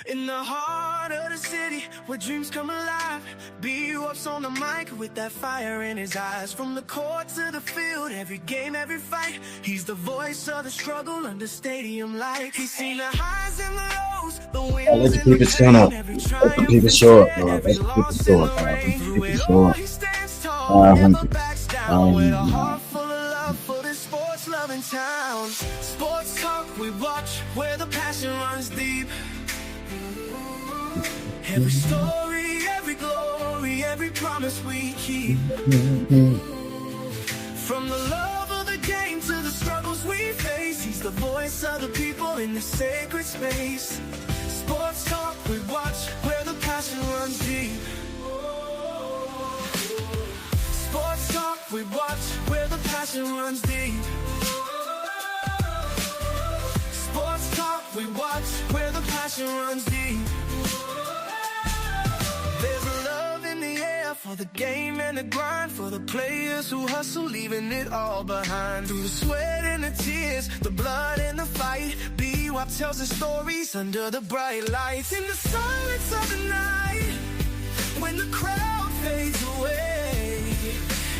In the heart of the city, where dreams come alive, CuBuffs on the mic with that fire in his eyes. From the court to the field, every game, every fight, he's the voice of the struggle under stadium lights. He's seen the highs and the lows, the wins and the pain, every triumph and sad, every loss in the rain. Through it all, he stands tall, never backs down, with a heart full of love for this sports-loving town. Sports talk we watch, where the passion runs deep. Every story, every glory, every promise we keep. From the love of the game to the struggles we face, he's the voice of the people in the sacred space. Sports talk we watch, where the passion runs deep. Sports talk we watch, where the passion runs deep. Sports talk we watch, where the passion runs deep. There's a love in the air for the game and the grind, for the players who hustle, leaving it all behind. Through the sweat and the tears, the blood and the fight, CuBuffs tells the stories under the bright lights. In the silence of the night, when the crowd fades away,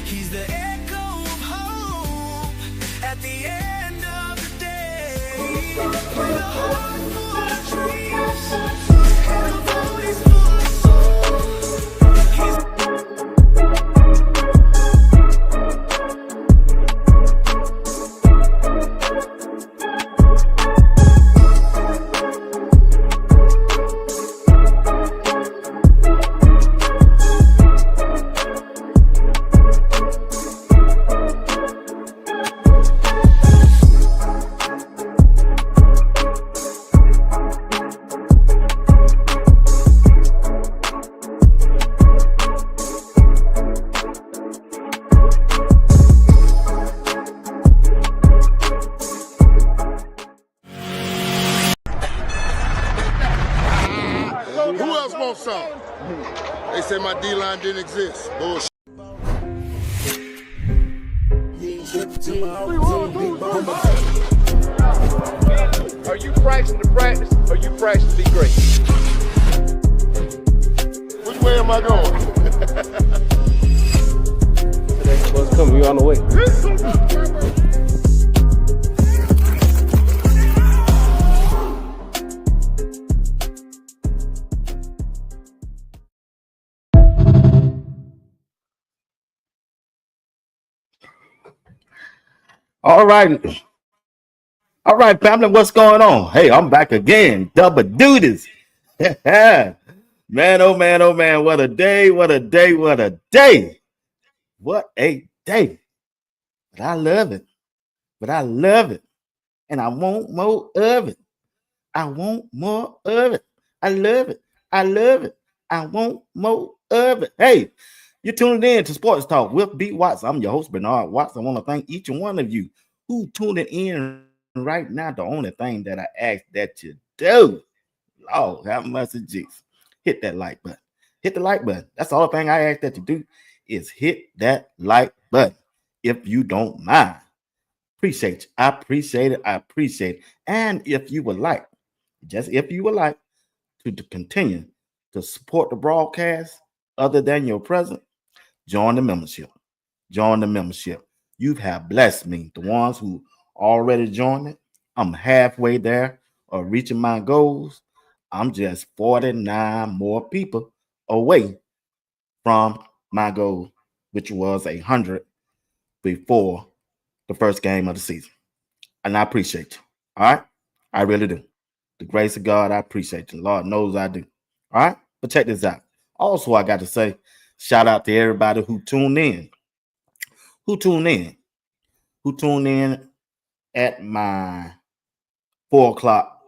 he's the echo of hope at the end of the day. With a heart full of dreams and a voice full of Who else wants some? They said my D-line didn't exist. Bullshit. Are you practicing to practice, or you practicing to be great? Which way am I going? The next bus coming, you on the way. All right. All right, family, what's going on? Hey, I'm back again. Double duties. Man, oh man, oh man. What a day, what a day, what a day. What a day. But I love it. But I love it. And I want more of it. I want more of it. I love it. I love it. I want more of it. Hey, you're tuning in to Sports Talk with CuBuffs. I'm your host, Bernard Watts. I want to thank each and one of you who tuning in right now. The only thing that I ask that you do, Lord, have mercy, Jesus, hit that like button. Hit the like button. That's the only thing I ask that you do is hit that like button. If you don't mind, appreciate you. I appreciate it. I appreciate it. And if you would like, just if you would like to continue to support the broadcast other than your present, join the membership. Join the membership. You have blessed me. The ones who already joined it, I'm halfway there of reaching my goals. I'm just 49 more people away from my goal, which was 100 before the first game of the season. And I appreciate you. All right? I really do. The grace of God, I appreciate you. Lord knows I do. All right? But check this out. Also, I got to say, shout out to everybody who tuned in. Who tuned in at my 4 o'clock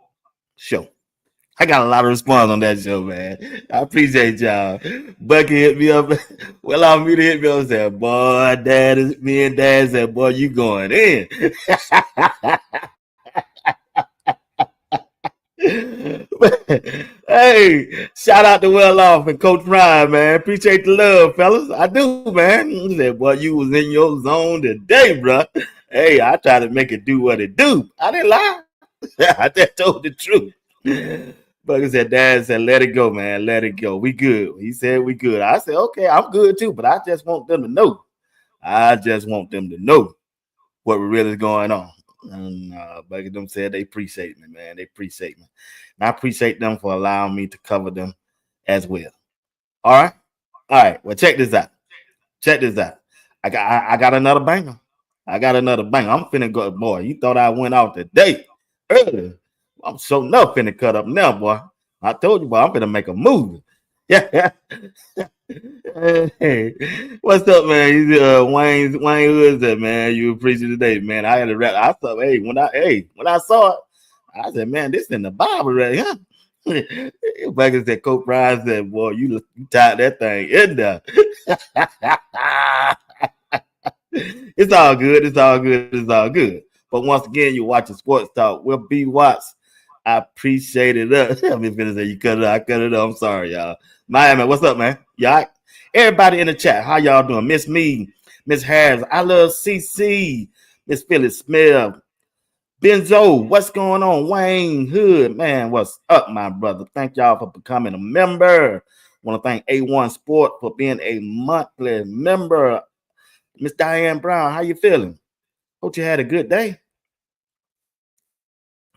show. I got a lot of response on that show, man. I appreciate y'all. Bucky hit me up. Well, I'm me to hit me up and said, boy, me and Dad said, boy, you going in. Hey, shout out to Well Off and Coach Ryan, man. Appreciate the love, fellas. I do, man. He said, boy, you was in your zone today, bro. Hey, I try to make it do what it do. I didn't lie. I just told the truth. But he said, Dad said, let it go, man. Let it go. We good. He said we good. I said, okay, I'm good too, but I just want them to know. I just want them to know what really is going on. And but them said they appreciate me, man. They appreciate me. And I appreciate them for allowing me to cover them as well. All right. All right. Well, check this out. Check this out. I got another banger. I got another banger. I'm finna go, boy. You thought I went out today early. I'm so enough finna cut up now, boy. I told you, boy, I'm finna make a movie. Yeah. Hey, what's up, man? Wayne Who's that, man? You appreciate today, man. I had to rap. I thought, when I saw it, I said, man, this in the Bible right here. Back as that Coach Pride said, boy, you tied that thing in there. It's all good. It's all good. It's all good. But once again, you're watching Sports Talk with B. Watts. I appreciate it. I'm finna say you cut it up. I cut it up. I'm sorry, y'all. Miami, what's up, man? Y'all, everybody in the chat, how y'all doing? Miss Me, Miss Harris, I love CC, Miss Phyllis Smith, Benzo, what's going on? Wayne Hood, man, what's up, my brother? Thank y'all for becoming a member. Want to thank A1 Sport for being a monthly member. Miss Diane Brown, how you feeling? Hope you had a good day.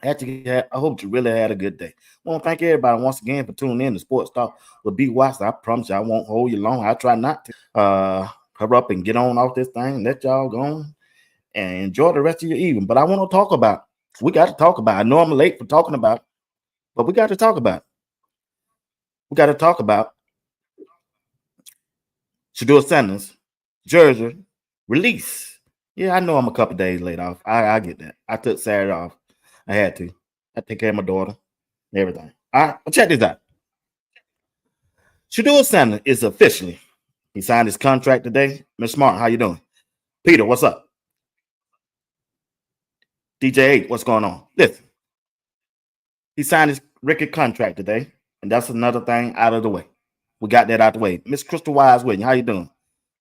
I hope you really had a good day. I want to thank everybody once again for tuning in to Sports Talk with B. Watts. I promise you I won't hold you long. I try not to. Hurry up and get on off this thing and let y'all go on and enjoy the rest of your evening. But I want to talk about, we got to talk about, I know I'm late for talking about, but we got to talk about. We got to talk about Shedeur Sanders, Jersey, release. Yeah, I know I'm a couple days late off. I get that. I took Saturday off. I had to. I take care of my daughter and everything. All right, well, check this out. Shedeur Sanders is officially, he signed his contract today. Miss Smart, how you doing? Peter, what's up? DJ8, what's going on? Listen, he signed his record contract today, and that's another thing out of the way. We got that out the way. Miss Crystal Wise with you, how you doing?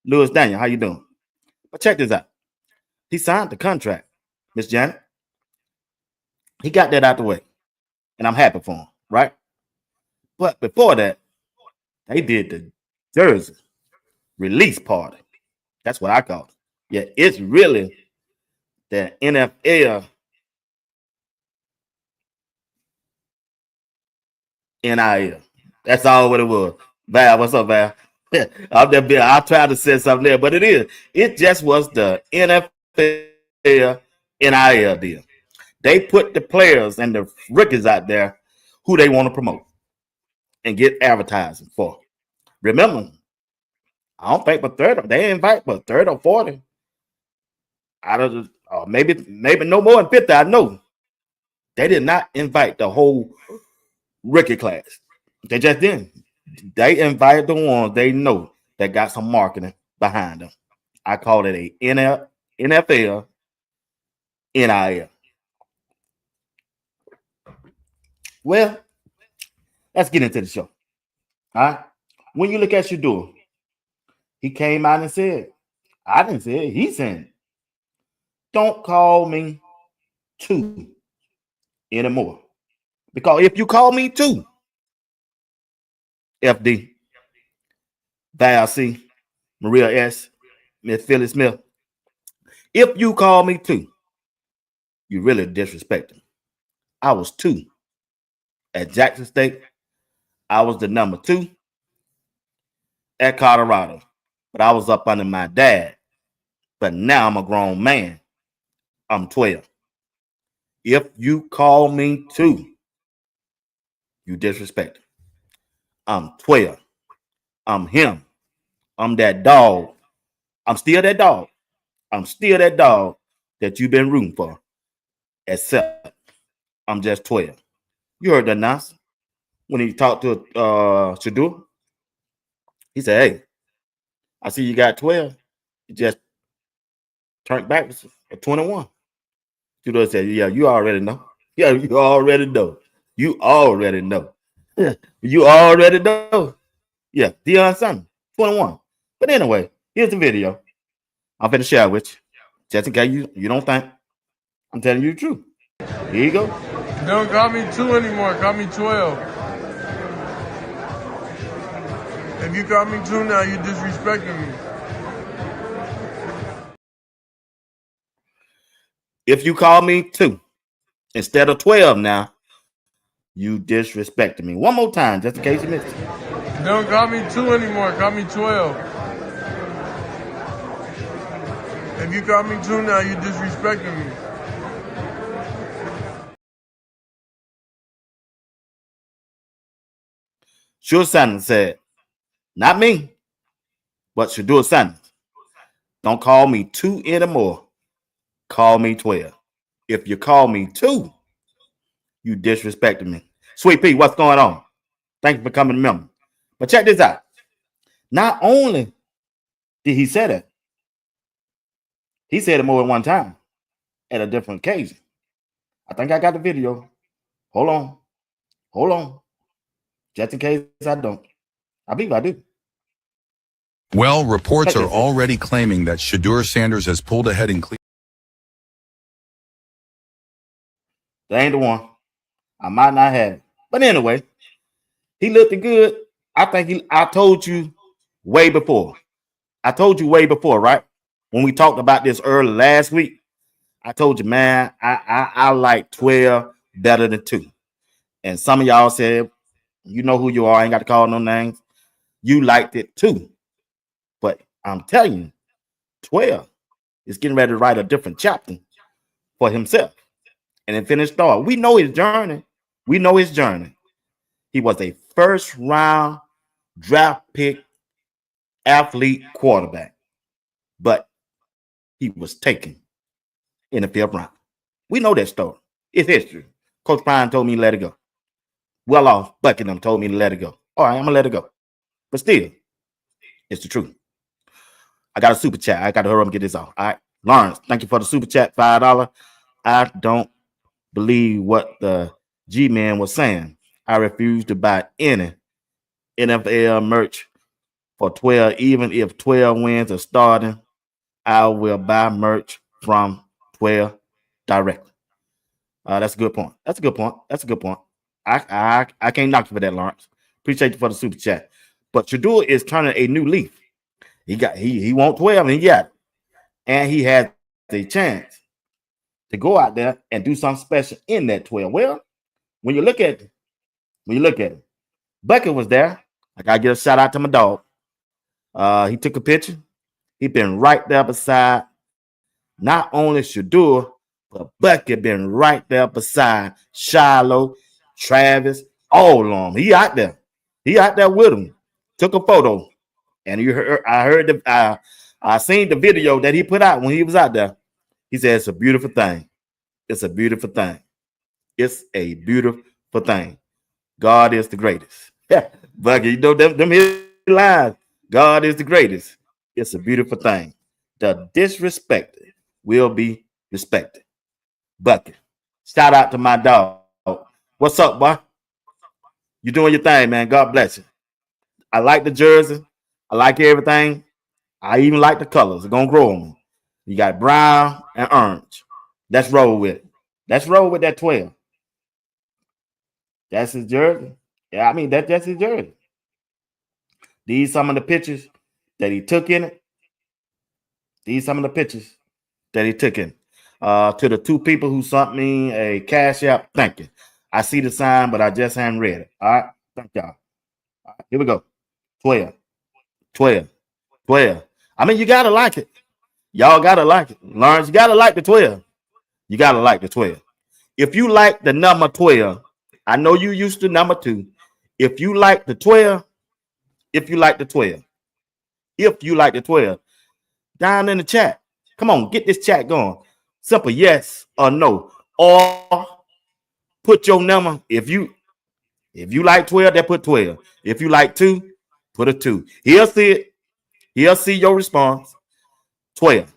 Lewis Daniel, how you doing? But check this out. He signed the contract, Miss Janet. He got that out the way, and I'm happy for him, right? But before that, they did the Jersey release party. That's what I call it. Yeah, it's really the NFL NIL. That's all what it was. Val, what's up, Val? I tried to say something there, but it is. It just was the NFL NIL deal. They put the players and the rookies out there who they want to promote and get advertising for. Remember, I don't think but 30. They invite but 30 or 40 out of the, or maybe no more than 50. I know they did not invite the whole rookie class. They just didn't. They invited the ones they know that got some marketing behind them. I call it a NFL NIL. Well, let's get into the show. All right. When you look at Shedeur, he came out and said, I didn't say it. He said, don't call me two anymore. Because if you call me two, FD, Val C, Maria S, Miss Phyllis Smith, if you call me two, you really disrespecting. I was two at Jackson State. I was the number 2 at Colorado. But I was up under my dad. But now I'm a grown man. I'm 12. If you call me 2, you disrespect. I'm 12. I'm him. I'm that dog. I'm still that dog. I'm still that dog that you've been rooting for. Except I'm just 12. You heard that announcer when he talked to Shedeur. He said, hey, I see you got 12. You just turned back to 21. Shedeur said, yeah, you already know. Yeah, you already know. You already know. You already know. Yeah, Deion Sanders, 21. But anyway, here's the video. I'm finna share with you. Just in case you don't think I'm telling you the truth. Here you go. Don't call me 2 anymore. Call me 12. If you call me 2 now, you're disrespecting me. If you call me 2 instead of 12 now, you disrespected me. One more time, just in case you missed it. Don't call me 2 anymore. Call me 12. If you call me 2 now, you're disrespecting me. Shedeur Sanders said, not me, but Shedeur Sanders. Don't call me 2 anymore. Call me 12. If you call me 2, you disrespected me. Sweet Pea, what's going on? Thank you for coming to member. But check this out. Not only did he say that, he said it more than one time at a different occasion. I think I got the video. Hold on. Just in case I don't. I believe I do. Well, reports are already claiming that Shedeur Sanders has pulled ahead in Cleveland. That ain't the one. I might not have it. But anyway, he looked good. I told you way before. Right? When we talked about this early last week, I told you, man, I like 12 better than 2. And some of y'all said, you know who you are. I ain't got to call no names. You liked it too. But I'm telling you, 12 is getting ready to write a different chapter for himself. And then finish thought. We know his journey. He was a first round draft pick athlete quarterback. But he was taken in the 5th round. We know that story. It's history. Coach Prime told me to let it go. Well off, Buckingham told me to let it go. All right, I'm going to let it go. But still, it's the truth. I got a super chat. I got to hurry up and get this off. All right. Lawrence, thank you for the super chat, $5. I don't believe what the G-Man was saying. I refuse to buy any NFL merch for 12. Even if 12 wins are starting, I will buy merch from 12 directly. That's a good point. I can't knock you for that, Lawrence. Appreciate you for the super chat. But Shedeur is turning a new leaf. He wants 12 and he got it. And he has a chance to go out there and do something special in that 12. Well, when you look at it, Bucket was there. I gotta give a shout out to my dog. He took a picture. He been right there beside not only Shedeur, but Bucket been right there beside Shiloh, Travis, all of them. He out there with him. Took a photo, and I seen the video that he put out when he was out there. He said it's a beautiful thing. It's a beautiful thing. God is the greatest. Yeah, Bucky, you know them his lines. God is the greatest. It's a beautiful thing. The disrespected will be respected. Bucky, shout out to my dog. What's up, boy? You doing your thing, man. God bless you. I like the jersey. I like everything. I even like the colors. It's gonna grow on me. You got brown and orange. Let's roll with it. Let's roll with that 12. That's his jersey. Yeah, I mean that's his jersey. These some of the pictures that he took in it. To the 2 people who sent me a cash app, thank you. I see the sign, but I just haven't read it. All right, thank y'all. All right, here we go. 12. I mean, you gotta like it. Y'all gotta like it. Lawrence, you gotta like the 12. If you like the number 12, I know you used to number 2. If you like the 12, down in the chat. Come on, get this chat going. Simple yes or no. Or put your number. If you like 12, then put 12. If you like 2, put a 2. He'll see it. He'll see your response. 12.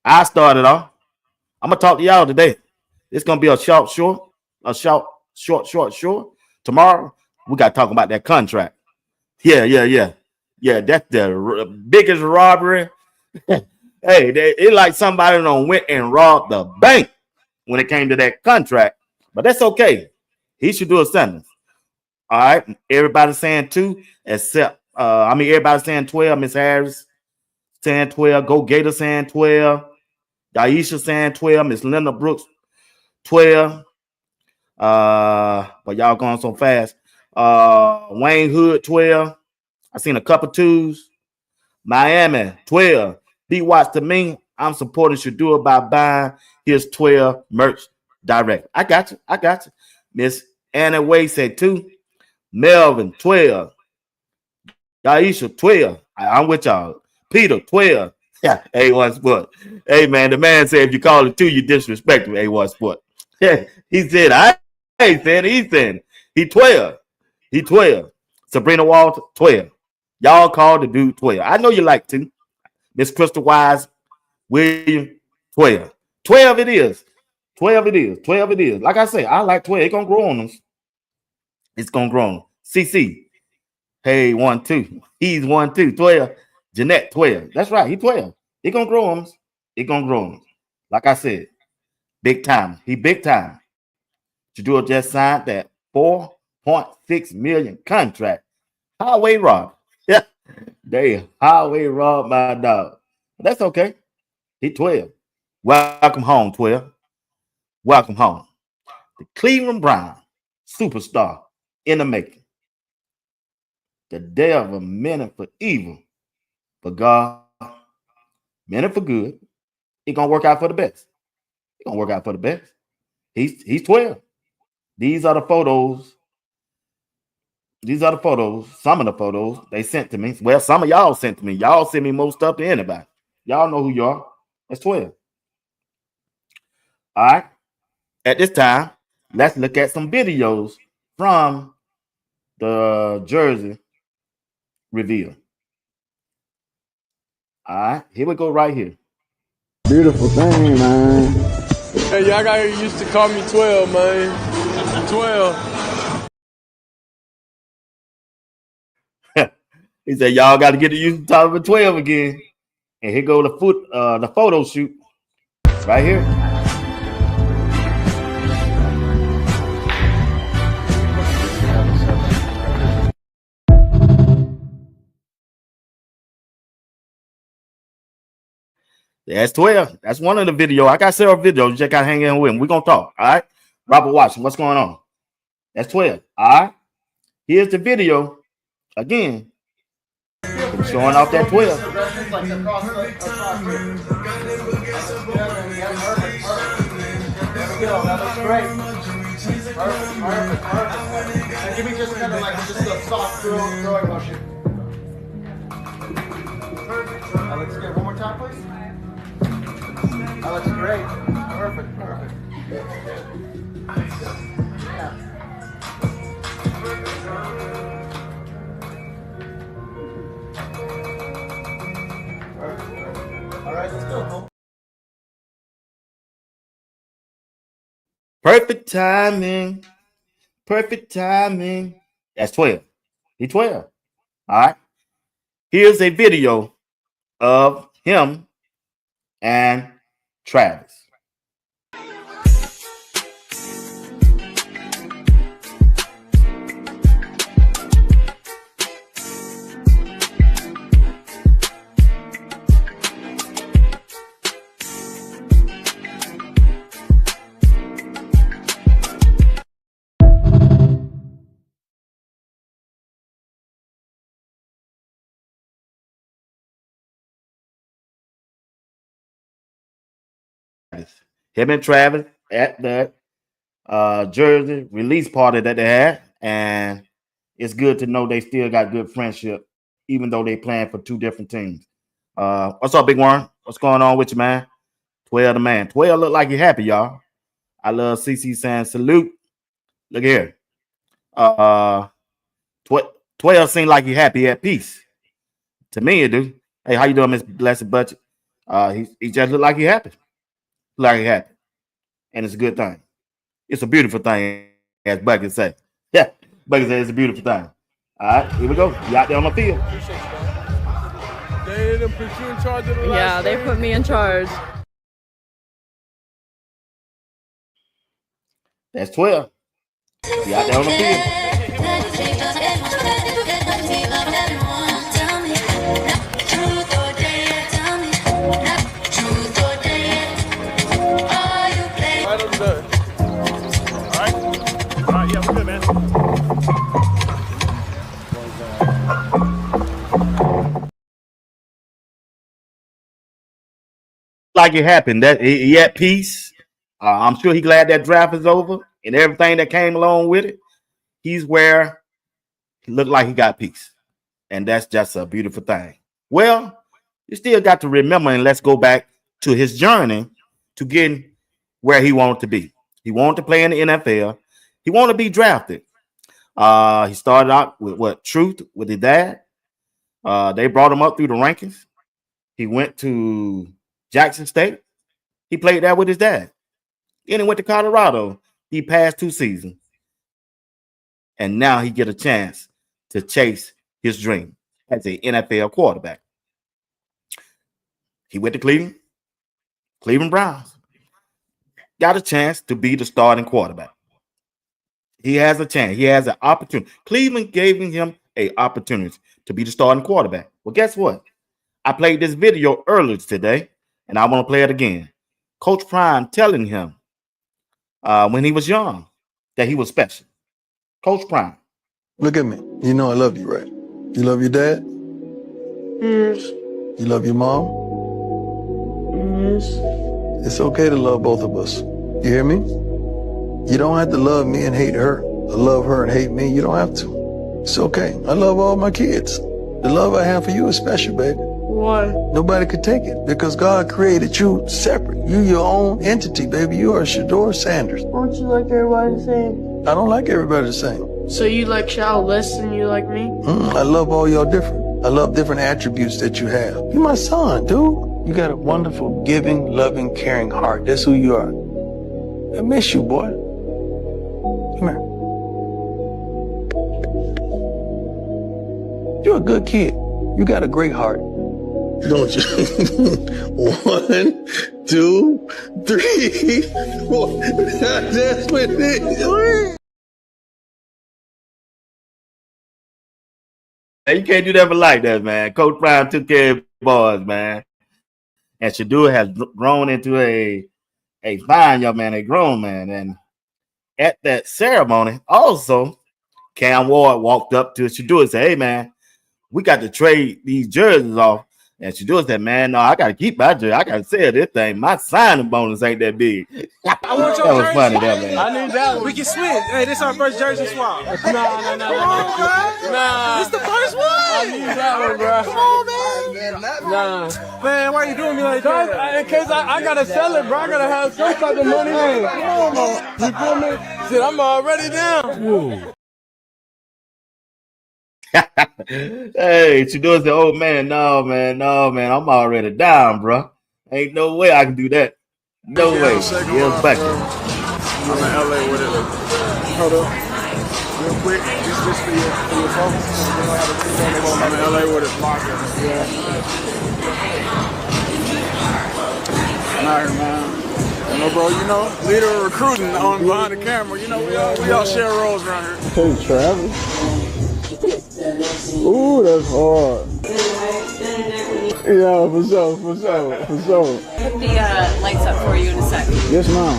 I started off. I'm gonna talk to y'all today. It's gonna be a short. Tomorrow, we gotta talk about that contract. Yeah. That's the biggest robbery. Hey, it's like somebody went and robbed the bank when it came to that contract. But that's okay. He should do a sentence. All right. Everybody saying 2, except everybody saying 12. Miss Harris saying 12. Go Gator saying 12. Daisha saying 12. Miss Linda Brooks 12. But y'all going so fast. Wayne Hood 12. I seen a couple 2s. Miami 12. Be watch to me. I'm supporting Shedeur by buying his 12 merch direct. I got you. Miss Anna Way said 2. Melvin 12. Daisha 12. I'm with y'all. Peter 12. Yeah, A1 Sport. Hey man, the man said if you call it 2, you disrespect him. A1 Sport. Yeah, he said I ain't saying Ethan. He 12. He 12. Sabrina Walter 12. Y'all called the dude 12. I know you like to. Miss Crystal Wise William 12. 12 it is. 12 it is. 12 it is. Like I say, I like 12. It's gonna grow on us. It's gonna grow on. CC. Hey, 1, 2. He's 1, 2. 12. Jeanette 12. That's right. He 12. It gonna grow on us. It gonna grow on us. Like I said, big time. He big time. Shedeur just signed that $4.6 million contract. Highway rob. Yeah. They highway robbed my dog. That's okay. He 12. Welcome home, 12. Welcome home. The Cleveland Brown superstar in the making. The devil meant it for evil, but God meant it for good. It's gonna work out for the best. It's gonna work out for the best. He's 12. These are the photos. These are the photos. Some of the photos they sent to me. Well, some of y'all sent to me. Y'all send me more stuff than anybody. Y'all know who you are. That's 12. All right. At this time, let's look at some videos from the jersey reveal. All right. Here we go right here. Beautiful thing, man. Hey, y'all got used to call me 12, man. 12. He said, y'all got to get used to talking about 12 again. And here go the photo shoot right here. That's 12. That's one of the videos. I got several videos. You just got to hang in with him. We're going to talk. All right. Robert Watson, what's going on? That's 12. All right. Here's the video again. Showing off that 12. That looks great. Perfect. Give me just kind of like just a soft throwing motion. That looks good. One more time, please. That looks great. Perfect. Yeah. All right, let's go. Perfect timing. Perfect timing. That's 12. He's 12. All right. Here's a video of him and Travis. Him and Travis at the jersey release party that they had, and it's good to know they still got good friendship, even though they playing for 2 different teams. What's up, Big Warren? What's going on with you, man? 12 the man. 12 look like he happy, y'all. I love CC saying salute. Look here. 12 seem like he happy at peace. To me, it do. Hey, how you doing, Miss Blessed Budget? He just look like he happy. Like he happy. And it's a good thing. It's a beautiful thing, as Bucket say. Yeah, Bucket said it's a beautiful thing. All right, here we go. You out there on the field. They didn't put you in charge of the Yeah, they put me in charge. That's 12. He out there on the field. Right up there. All right, yeah, we're good, man. Like it happened. That he at peace. I'm sure he glad that draft is over and everything that came along with it. He's where he looked like he got peace. And that's just a beautiful thing. Well, you still got to remember, and let's go back to his journey to getting where he wanted to be. He wanted to play in the NFL. He wanted to be drafted. He started out with what? Truth with his dad. They brought him up through the rankings. He went to Jackson State. He played there with his dad. Then he went to Colorado. He passed 2 seasons. And now he get a chance to chase his dream as an NFL quarterback. He went to Cleveland Browns. Got a chance to be the starting quarterback. He has a chance. He has an opportunity. Cleveland gave him an opportunity to be the starting quarterback. Well, guess what? I played this video earlier today, and I want to play it again. Coach Prime telling him when he was young that he was special. Coach Prime. Look at me. You know I love you, right? You love your dad? Yes. You love your mom? Yes. It's okay to love both of us. You hear me? You don't have to love me and hate her, or love her and hate me. You don't have to. It's okay. I love all my kids. The love I have for you is special, baby. Why? Nobody could take it because God created you separate. You your own entity, baby. You are Shedeur Sanders. Don't you like everybody the same? I don't like everybody the same. So you like Shao less than you like me? I love all y'all different. I love different attributes that you have. You're my son, dude. You got a wonderful, giving, loving, caring heart. That's who you are. I miss you, boy. Come here. You're a good kid. You got a great heart. Don't you? 1, 2, 3, 4. That's what it is. You can't do that like that, man. Coach Prime took care of boys, man. And Shedeur has grown into a fine young man, a grown man. And at that ceremony, also, Cam Ward walked up to Shedeur and said, "Hey, man, we got to trade these jerseys off." And Shedeur said, "Man, no, I got to keep my jersey. I got to sell this thing. My signing bonus ain't that big." I want your That was jersey. funny, that, man. I need that one. We can switch. Hey, this our first jersey swap. Nah. Come on, man. This the first one. I need that one, bro. Come on, man. Nah. Man, why you doing me like that? In case I gotta sell it, bro. I gotta have some type of money. Come on, man. You feel me? Shit, I'm already down. Whoa. Hey, Shedeur said, "Oh, man, no, man. I'm already down, bro. Ain't no way I can do that. No way." Here's Bucky. I'm in LA with it. Hold up. Real quick, just for your folks. I'm in LA with it. Yeah. I'm out here, man. You know, bro, you know, leader of recruiting on behind the camera. You know, we all share roles around here. Hey, Travis. Ooh, that's hard. Yeah, for sure. Put the lights up for you in a sec. Yes, ma'am.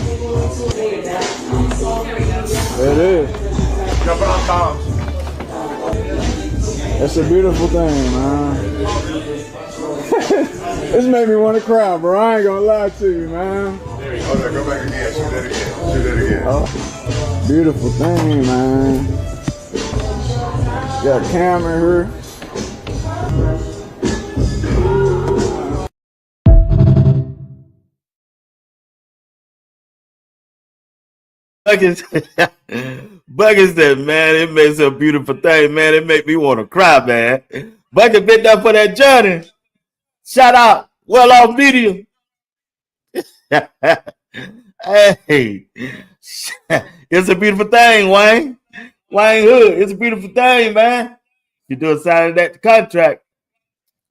There it is. Jump on Tom's. That's a beautiful thing, man. This made me want to cry, bro. I ain't gonna lie to you, man. There you go. Go back again. Shoot that again. Oh, beautiful thing, man. Got a camera here. Bucky said, "Man, it makes a beautiful thing, man. It make me want to cry, man." Bucky been there for that journey. Shout out, Well Off Media. Hey, it's a beautiful thing, Wayne. Wayne Hood, it's a beautiful thing, man. You do sign that contract.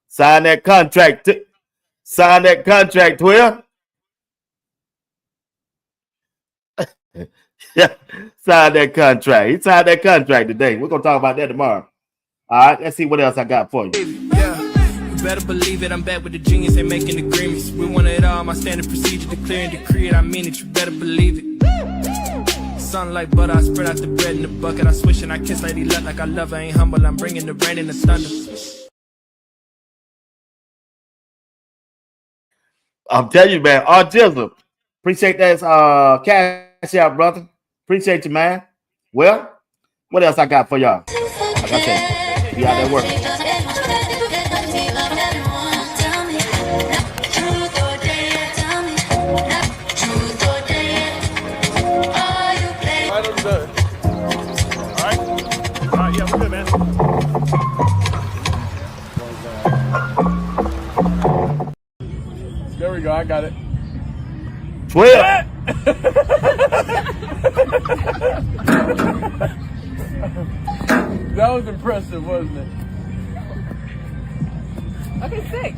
Sign that contract. Sign that contract, 12. Yeah, signed that contract. He signed that contract today. We're gonna talk about that tomorrow. All right, let's see what else I got for you. Yeah, you better believe it. I'm back with the genius and making agreements. We want it all. My standard procedure, declare and decree it. I mean it. You better believe it. Sun like butter, I spread out the bread in the bucket. I swish and I kiss Lady Luck like I love her. Ain't humble. I'm bringing the rain and the thunder. I'm telling you, man. Jizzle, appreciate that cash out, brother. Appreciate you, man. Well, what else I got for y'all? Like I said, be out there working. Right, I'm done. All right, yeah, we're good, man. There we go. I got it. 12. That was impressive, wasn't it? Okay, 6.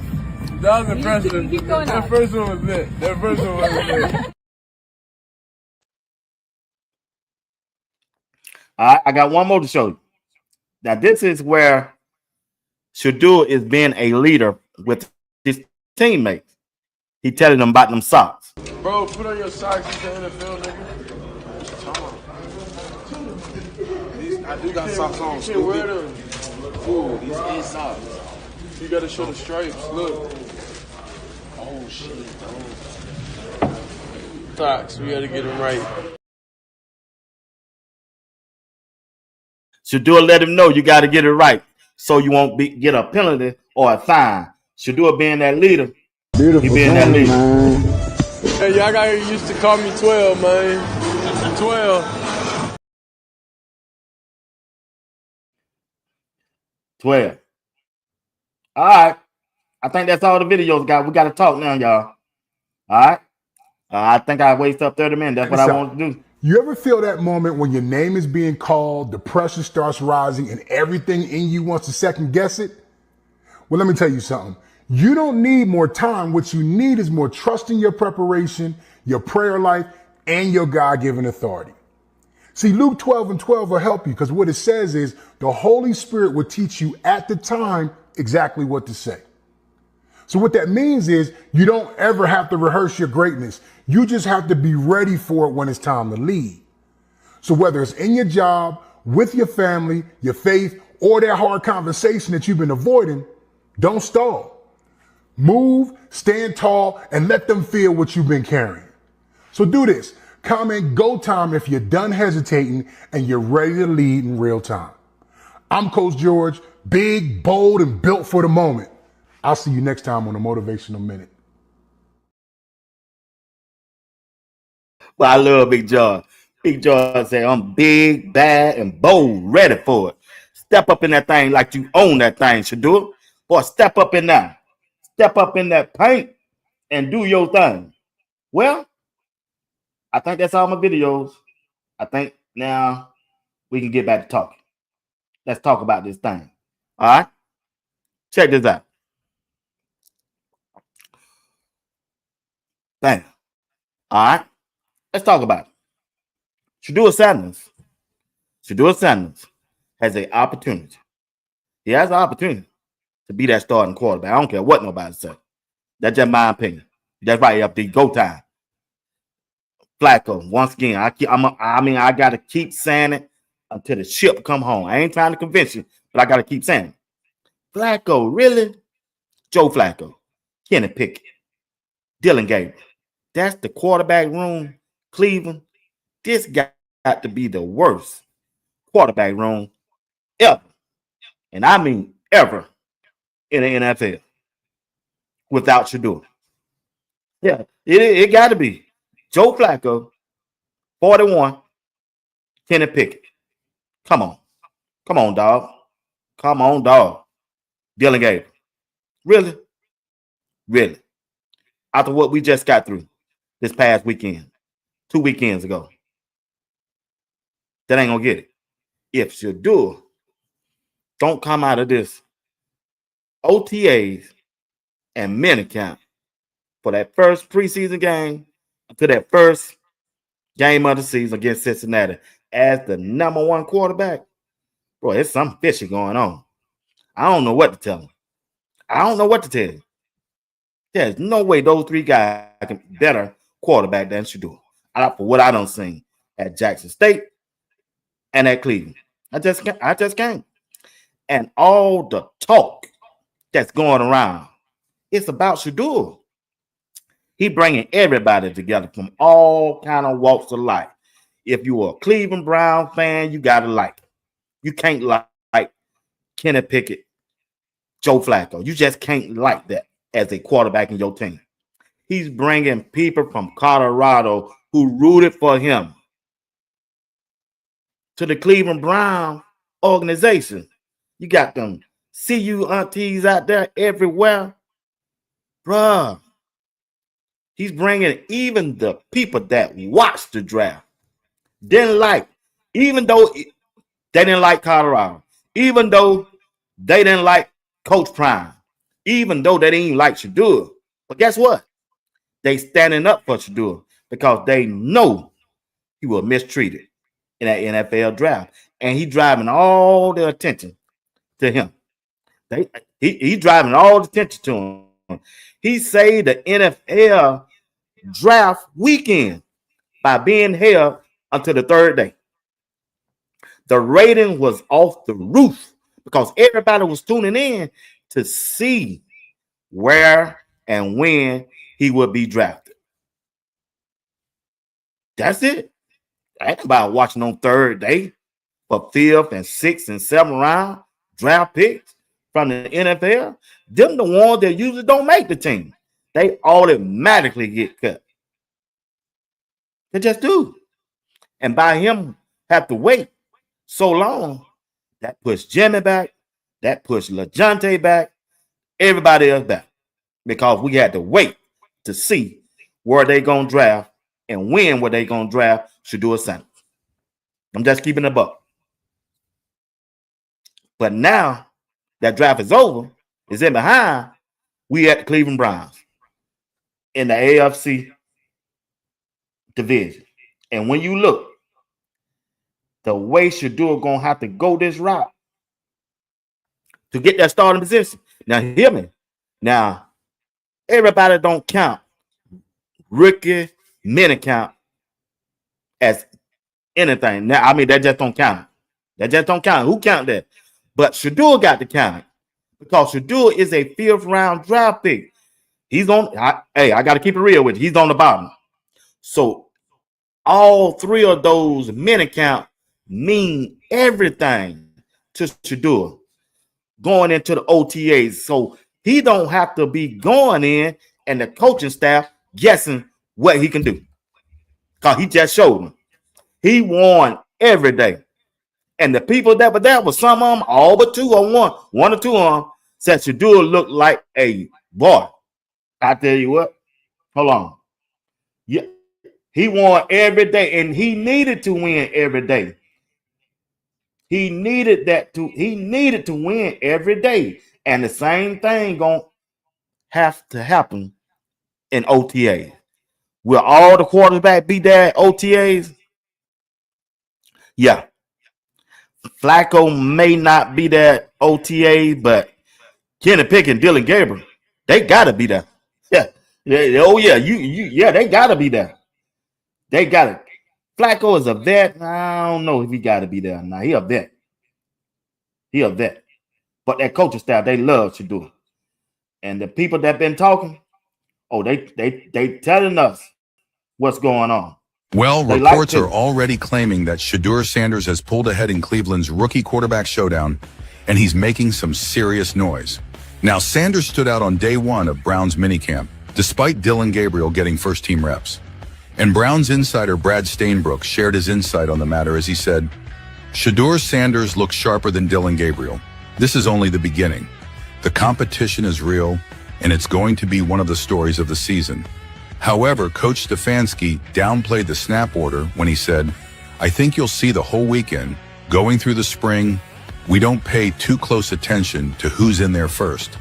That was impressive. Keep going That on. first one was it. That first one was it. All right, I got one more to show you. Now, this is where Shedeur is being a leader with his teammates. He telling them about them socks. Bro, put on your socks. You the NFL, nigga. I do got socks on. You can't wear them. Ooh, these is socks. You gotta show the stripes. Look. Oh shit. Socks. We gotta get them right. Shedeur let him know you got to get it right so you won't get a penalty or a fine. Shedeur being that leader. Beautiful He being that thing, leader. man. Hey, y'all got used to call me 12, man. 12. 12. All right. I think that's all the videos got. We got to talk now, y'all. All right. I think I wasted up 30 minutes. That's what I want to do. You ever feel that moment when your name is being called, the pressure starts rising, and everything in you wants to second guess it? Well, let me tell you something. You don't need more time. What you need is more trust in your preparation, your prayer life, and your God-given authority. See, Luke 12:12 will help you because what it says is the Holy Spirit will teach you at the time exactly what to say. So what that means is you don't ever have to rehearse your greatness. You just have to be ready for it when it's time to lead. So whether it's in your job, with your family, your faith, or that hard conversation that you've been avoiding, don't stall. Move, stand tall, and let them feel what you've been carrying. So do this. Comment "Go Time" if you're done hesitating and you're ready to lead in real time. I'm Coach George, big, bold, and built for the moment. I'll see you next time on a Motivational Minute. Well, I love Big John. Big John said, I'm big, bad, and bold, ready for it. Step up in that thing like you own that thing, Shedeur. Boy, step up in there. Step up in that paint and do your thing. Well, I think that's all my videos. I think now we can get back to talking. Let's talk about this thing. All right? Check this out. Bam. All right? Let's talk about it. Shedeur Sanders has an opportunity. He has an opportunity to be that starting quarterback. I don't care what nobody says. That's just my opinion. That's right up the go time. Flacco, once again, I got to keep saying it until the ship come home. I ain't trying to convince you, but I got to keep saying it. Flacco, really? Joe Flacco, Kenny Pickett, Dylan Gabriel. That's the quarterback room, Cleveland. This got to be the worst quarterback room ever. And I mean ever in the NFL without Shedeur. Yeah, it got to be. Joe Flacco, 41, Kenny Pickett. Come on. Come on, dog. Come on, dog. Dylan Gabriel. Really? Really? After what we just got through this past weekend, 2 weekends ago, that ain't going to get it. If Shedeur don't come out of this OTAs and minicamp for that first preseason game to that first game of the season against Cincinnati as the #1 quarterback. Bro, there's something fishy going on. I don't know what to tell him. I don't know what to tell you. There's no way those three guys can be better quarterback than Shedeur. For what I don't seen at Jackson State and at Cleveland. I just can't. And all the talk that's going around, it's about Shedeur. He bringing everybody together from all kind of walks of life. If you are a Cleveland Brown fan, you got to like it. You can't like Kenny Pickett, Joe Flacco. You just can't like that as a quarterback in your team. He's bringing people from Colorado who rooted for him to the Cleveland Brown organization. You got them CU aunties out there everywhere. Bruh. He's bringing even the people that watched the draft. Even though they didn't like Colorado, even though they didn't like Coach Prime, even though they didn't like Shedeur. But guess what? They standing up for Shedeur because they know he was mistreated in that NFL draft. And he driving all the attention to him. He driving all the attention to him. He saved the NFL draft weekend by being held until the third day. The rating was off the roof because everybody was tuning in to see where and when he would be drafted. That's it. I ain't about watching on third day for 5th and 6th and 7th round draft picks from the NFL. Them the ones that usually don't make the team. They automatically get cut. They just do. And by him have to wait so long, that pushed Jimmy back, that pushed LeJounte back, everybody else back. Because we had to wait to see where they going to draft and when were they going to draft Shedeur Sanders. I'm just keeping it up. But now that draft is over, is in behind, we at the Cleveland Browns in the AFC division. And when you look, the way Shedeur going to have to go this route to get that starting position. Now, hear me. Now, everybody don't count rookie mini count as anything. Now, I mean, that just don't count. That just don't count. Who count that? But Shedeur got to count it because Shedeur is a 5th round draft pick. He's on. I got to keep it real with you. He's on the bottom. So all 3 of those mini count mean everything to Shedeur going into the OTAs. So he don't have to be going in and the coaching staff guessing what he can do. Because he just showed them. He won every day. And the people that were there was some of them, all but 2 or one or 2 of them, said Shedeur looked like a boy. I tell you what, hold on. Yeah, he won every day, and he needed to win every day. He needed to win every day. And the same thing gonna have to happen in OTA. Will all the quarterbacks be there at OTAs? Yeah. Flacco may not be there at OTA, but Kenny Pickett and Dylan Gabriel, they gotta be there. Yeah. Oh yeah, they gotta be there. They got it. Flacco is a vet. I don't know if he got to be there. Now he a vet. But that coaching staff, they love to do it. And the people that been talking, they telling us what's going on. Well, reports are already claiming that Shedeur Sanders has pulled ahead in Cleveland's rookie quarterback showdown, and he's making some serious noise. Now, Sanders stood out on day 1 of Brown's minicamp, despite Dylan Gabriel getting first-team reps. And Browns insider Brad Stainbrook shared his insight on the matter as he said, Shedeur Sanders looks sharper than Dylan Gabriel. This is only the beginning. The competition is real, and it's going to be one of the stories of the season. However, Coach Stefanski downplayed the snap order when he said, I think you'll see the whole weekend, going through the spring, we don't pay too close attention to who's in there first.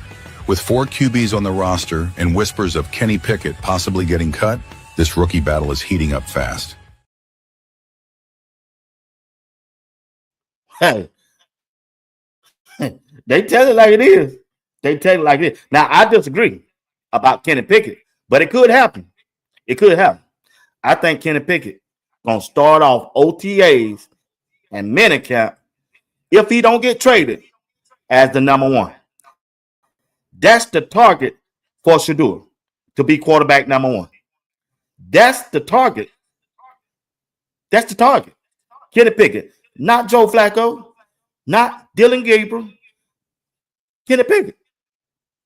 With 4 QBs on the roster and whispers of Kenny Pickett possibly getting cut, this rookie battle is heating up fast. Hey, they tell it like it is. They tell it like it is. Now, I disagree about Kenny Pickett, but it could happen. It could happen. I think Kenny Pickett gonna start off OTAs and minicamp if he don't get traded as the number one. That's the target for Shedeur to be quarterback number one. That's the target. That's the target. Kenny Pickett, not Joe Flacco, not Dylan Gabriel. Kenny Pickett.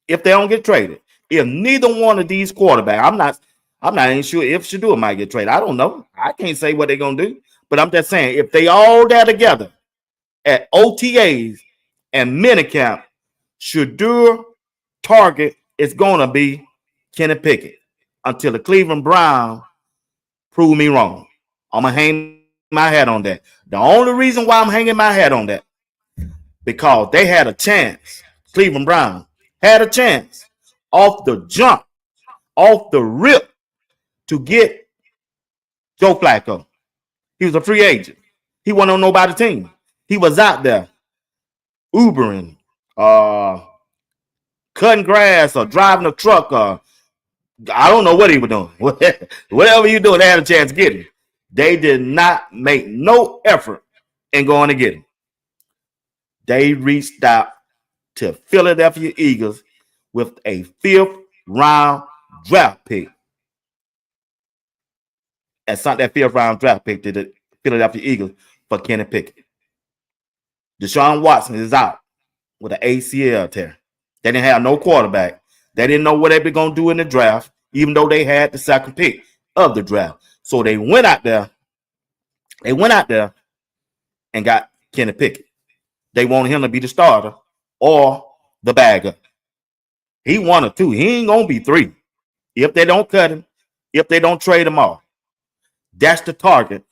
If they don't get traded, if neither one of these quarterbacks, I'm not even sure if Shedeur might get traded. I don't know. I can't say what they're gonna do, but I'm just saying if they all there together at OTAs and minicamp, Shedeur target is gonna be Kenny Pickett until the Cleveland Browns prove me wrong. I'm gonna hang my hat on that. The only reason why I'm hanging my hat on that because they had a chance. Cleveland Browns had a chance off the jump, off the rip to get Joe Flacco. He was a free agent. He wasn't on nobody's team. He was out there Ubering, cutting grass or driving a truck or I don't know what he was doing. Whatever you doing, they had a chance to get him. They did not make no effort in going to get him. They reached out to Philadelphia Eagles with a 5th round draft pick. And sent that 5th round draft pick to the Philadelphia Eagles for Kenny Pickett. Deshaun Watson is out with an ACL tear. They didn't have no quarterback. They didn't know what they were going to do in the draft, even though they had the 2nd pick of the draft. So they went out there. And got Kenny Pickett. They wanted him to be the starter or the backup. He 1 or 2. He ain't going to be 3. If they don't cut him, if they don't trade him off. That's the target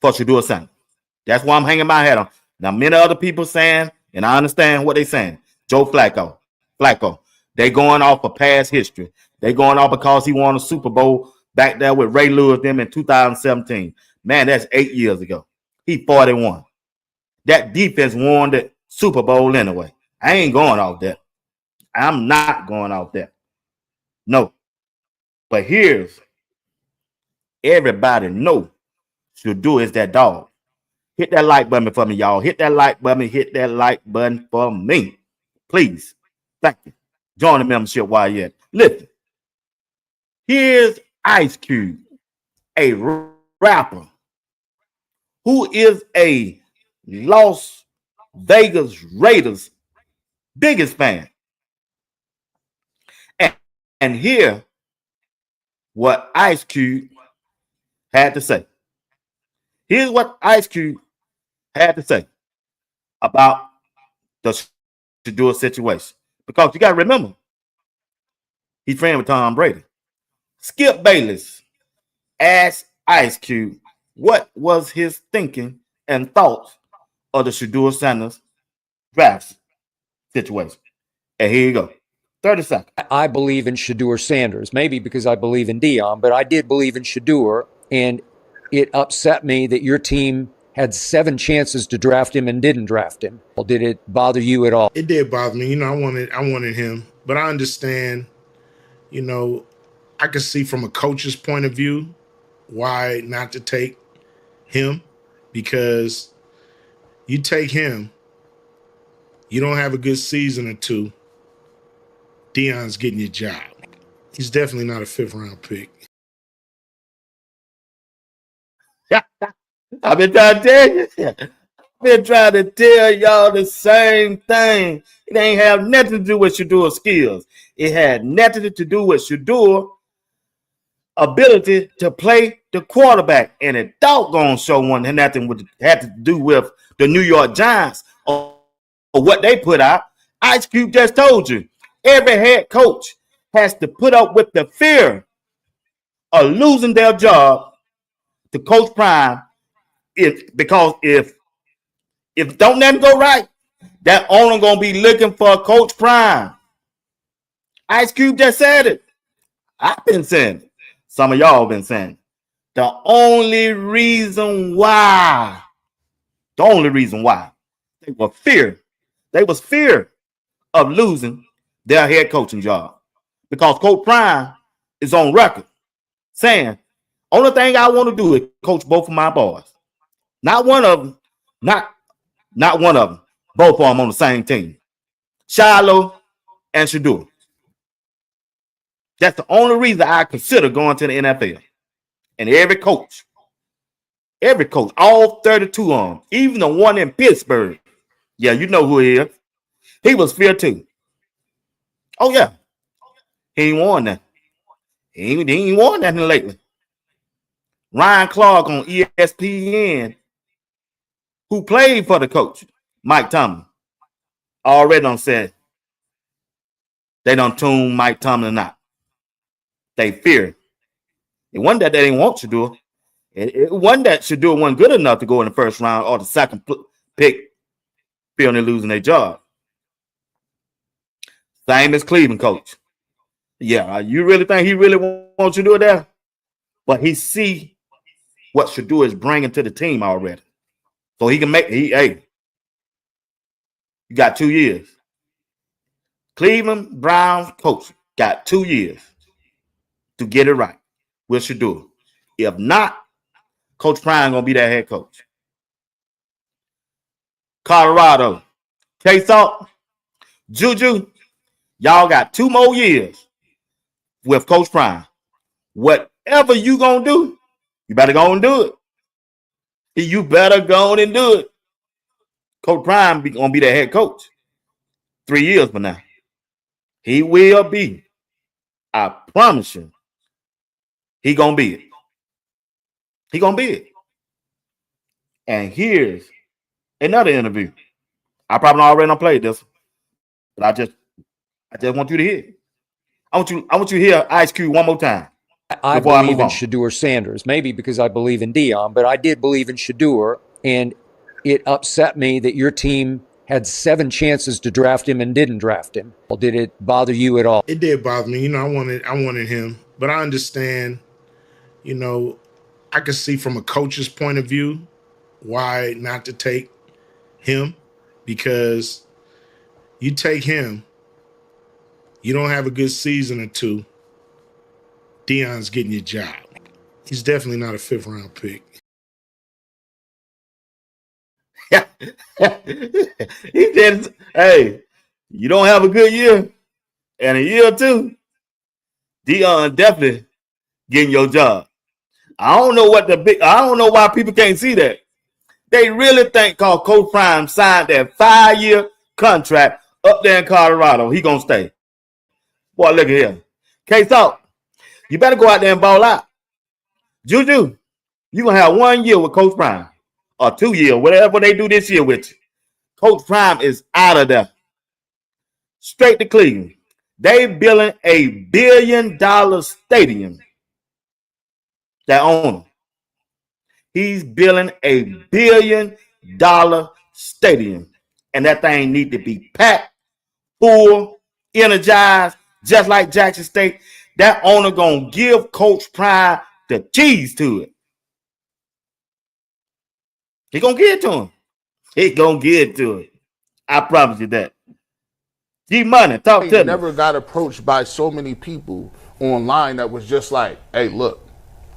for Shedeur Sanders. That's why I'm hanging my hat on. Now, many other people saying, and I understand what they're saying, Joe Flacco. They going off of past history. They going off because he won a Super Bowl back there with Ray Lewis them in 2017. Man, that's 8 years ago. He 41. That defense won the Super Bowl anyway. I ain't going off that. I'm not going off that. No. But here's everybody know Shedeur is that dog. Hit that like button for me, y'all. Hit that like button. Hit that like button for me. Please. Thank you. Join the membership while you're at it. Listen. Here's Ice Cube, a rapper who is a Las Vegas Raiders biggest fan. And hear what Ice Cube had to say. Here's what Ice Cube had to say about the Shedeur situation. Because you got to remember, he's friends with Tom Brady. Skip Bayless asked Ice Cube what was his thinking and thoughts of the Shedeur Sanders draft situation. And here you go. 30 seconds. I believe in Shedeur Sanders, maybe because I believe in Dion, but I did believe in Shedeur, and it upset me that your team had 7 chances to draft him and didn't draft him. Did it bother you at all? It did bother me. I wanted him, but I understand, I can see from a coach's point of view why not to take him, because you take him, you don't have a good season or 2, Dion's getting your job. He's definitely not a 5th round pick. I've been trying to tell you. Been trying to tell y'all the same thing. It ain't have nothing to do with Shedeur's skills. It had nothing to do with Shedeur's ability to play the quarterback. And it doggone show one had nothing had to do with the New York Giants or what they put out. Ice Cube just told you. Every head coach has to put up with the fear of losing their job to Coach Prime because if don't nothing go right, that owner gonna be looking for Coach Prime. Ice Cube just said it. I've been saying it. Some of y'all been saying it. The only reason why The only reason why. They were fear. They was fear of losing their head coaching job. Because Coach Prime is on record saying, only thing I want to do is coach both of my boys. Not one of them, not one of them. Both of them on the same team. Shiloh and Shedeur. That's the only reason I consider going to the NFL. And every coach, all 32 of them, even the one in Pittsburgh, yeah, you know who he is. He was feared too. Oh, yeah. He ain't won that. He ain't won nothing lately. Ryan Clark on ESPN, who played for the coach, Mike Tomlin, already done said they done tune Mike Tomlin out. They fear. It wasn't that they didn't want Shedeur. It wasn't that Shedeur wasn't good enough to go in the first round or the second pick, feeling they're losing their job. Same as Cleveland coach. Yeah, you really think he really wants Shedeur there? But he see what Shedeur is bringing to the team already. So he can make, hey, you got 2 years. Cleveland Browns coach got 2 years to get it right with Shedeur. If not, Coach Prime gonna be that head coach. Colorado, K-Salt, Juju, y'all got 2 more years with Coach Prime. Whatever you gonna do, you better go and do it. You better go on and do it. Coach Prime gonna be that head coach 3 years from now. He will be. I promise you. He gonna be it. He gonna be it. And here's another interview. I probably already done played this, but I just want you to hear it. I want you to hear Ice Cube one more time. I believe in Shedeur Sanders, maybe because I believe in Dion, but I did believe in Shedeur, and it upset me that your team had 7 chances to draft him and didn't draft him. Did it bother you at all? It did bother me. You know, I wanted him, but I understand, you know, I can see from a coach's point of view why not to take him, because you take him, you don't have a good season or two, Dion's getting your job. He's definitely not a 5th round pick. He said, hey, you don't have a good year and a year or two, Dion definitely getting your job. I don't know why people can't see that. They really think cause Coach Prime signed that 5-year contract up there in Colorado, he gonna stay. Boy, look at here. K-Salt, you better go out there and ball out. Juju, you gonna have 1 year with Coach Prime. Or 2 years, whatever they do this year with you. Coach Prime is out of there. Straight to Cleveland. They building a $1 billion stadium. That owner. He's building a $1 billion stadium. And that thing need to be packed, full, energized, just like Jackson State. That owner gonna give Coach Prime the keys to it. He gonna give it to him. He gonna give it to it. I promise you that. G-Money, talk to me. I never got approached by so many people online that was just like, hey, look,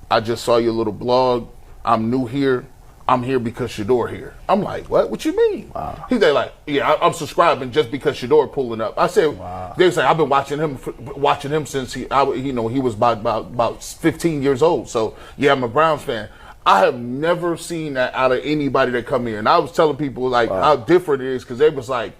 I just saw your little blog. I'm new here. I'm here because Shedeur here. I'm like, what you mean? Wow. He's like, yeah, I'm subscribing just because Shedeur pulling up. I said, wow. They say I've been watching him since he was about 15 years old. So yeah, I'm a Browns fan. I have never seen that out of anybody that come here. And I was telling people like how different it is, because they was like,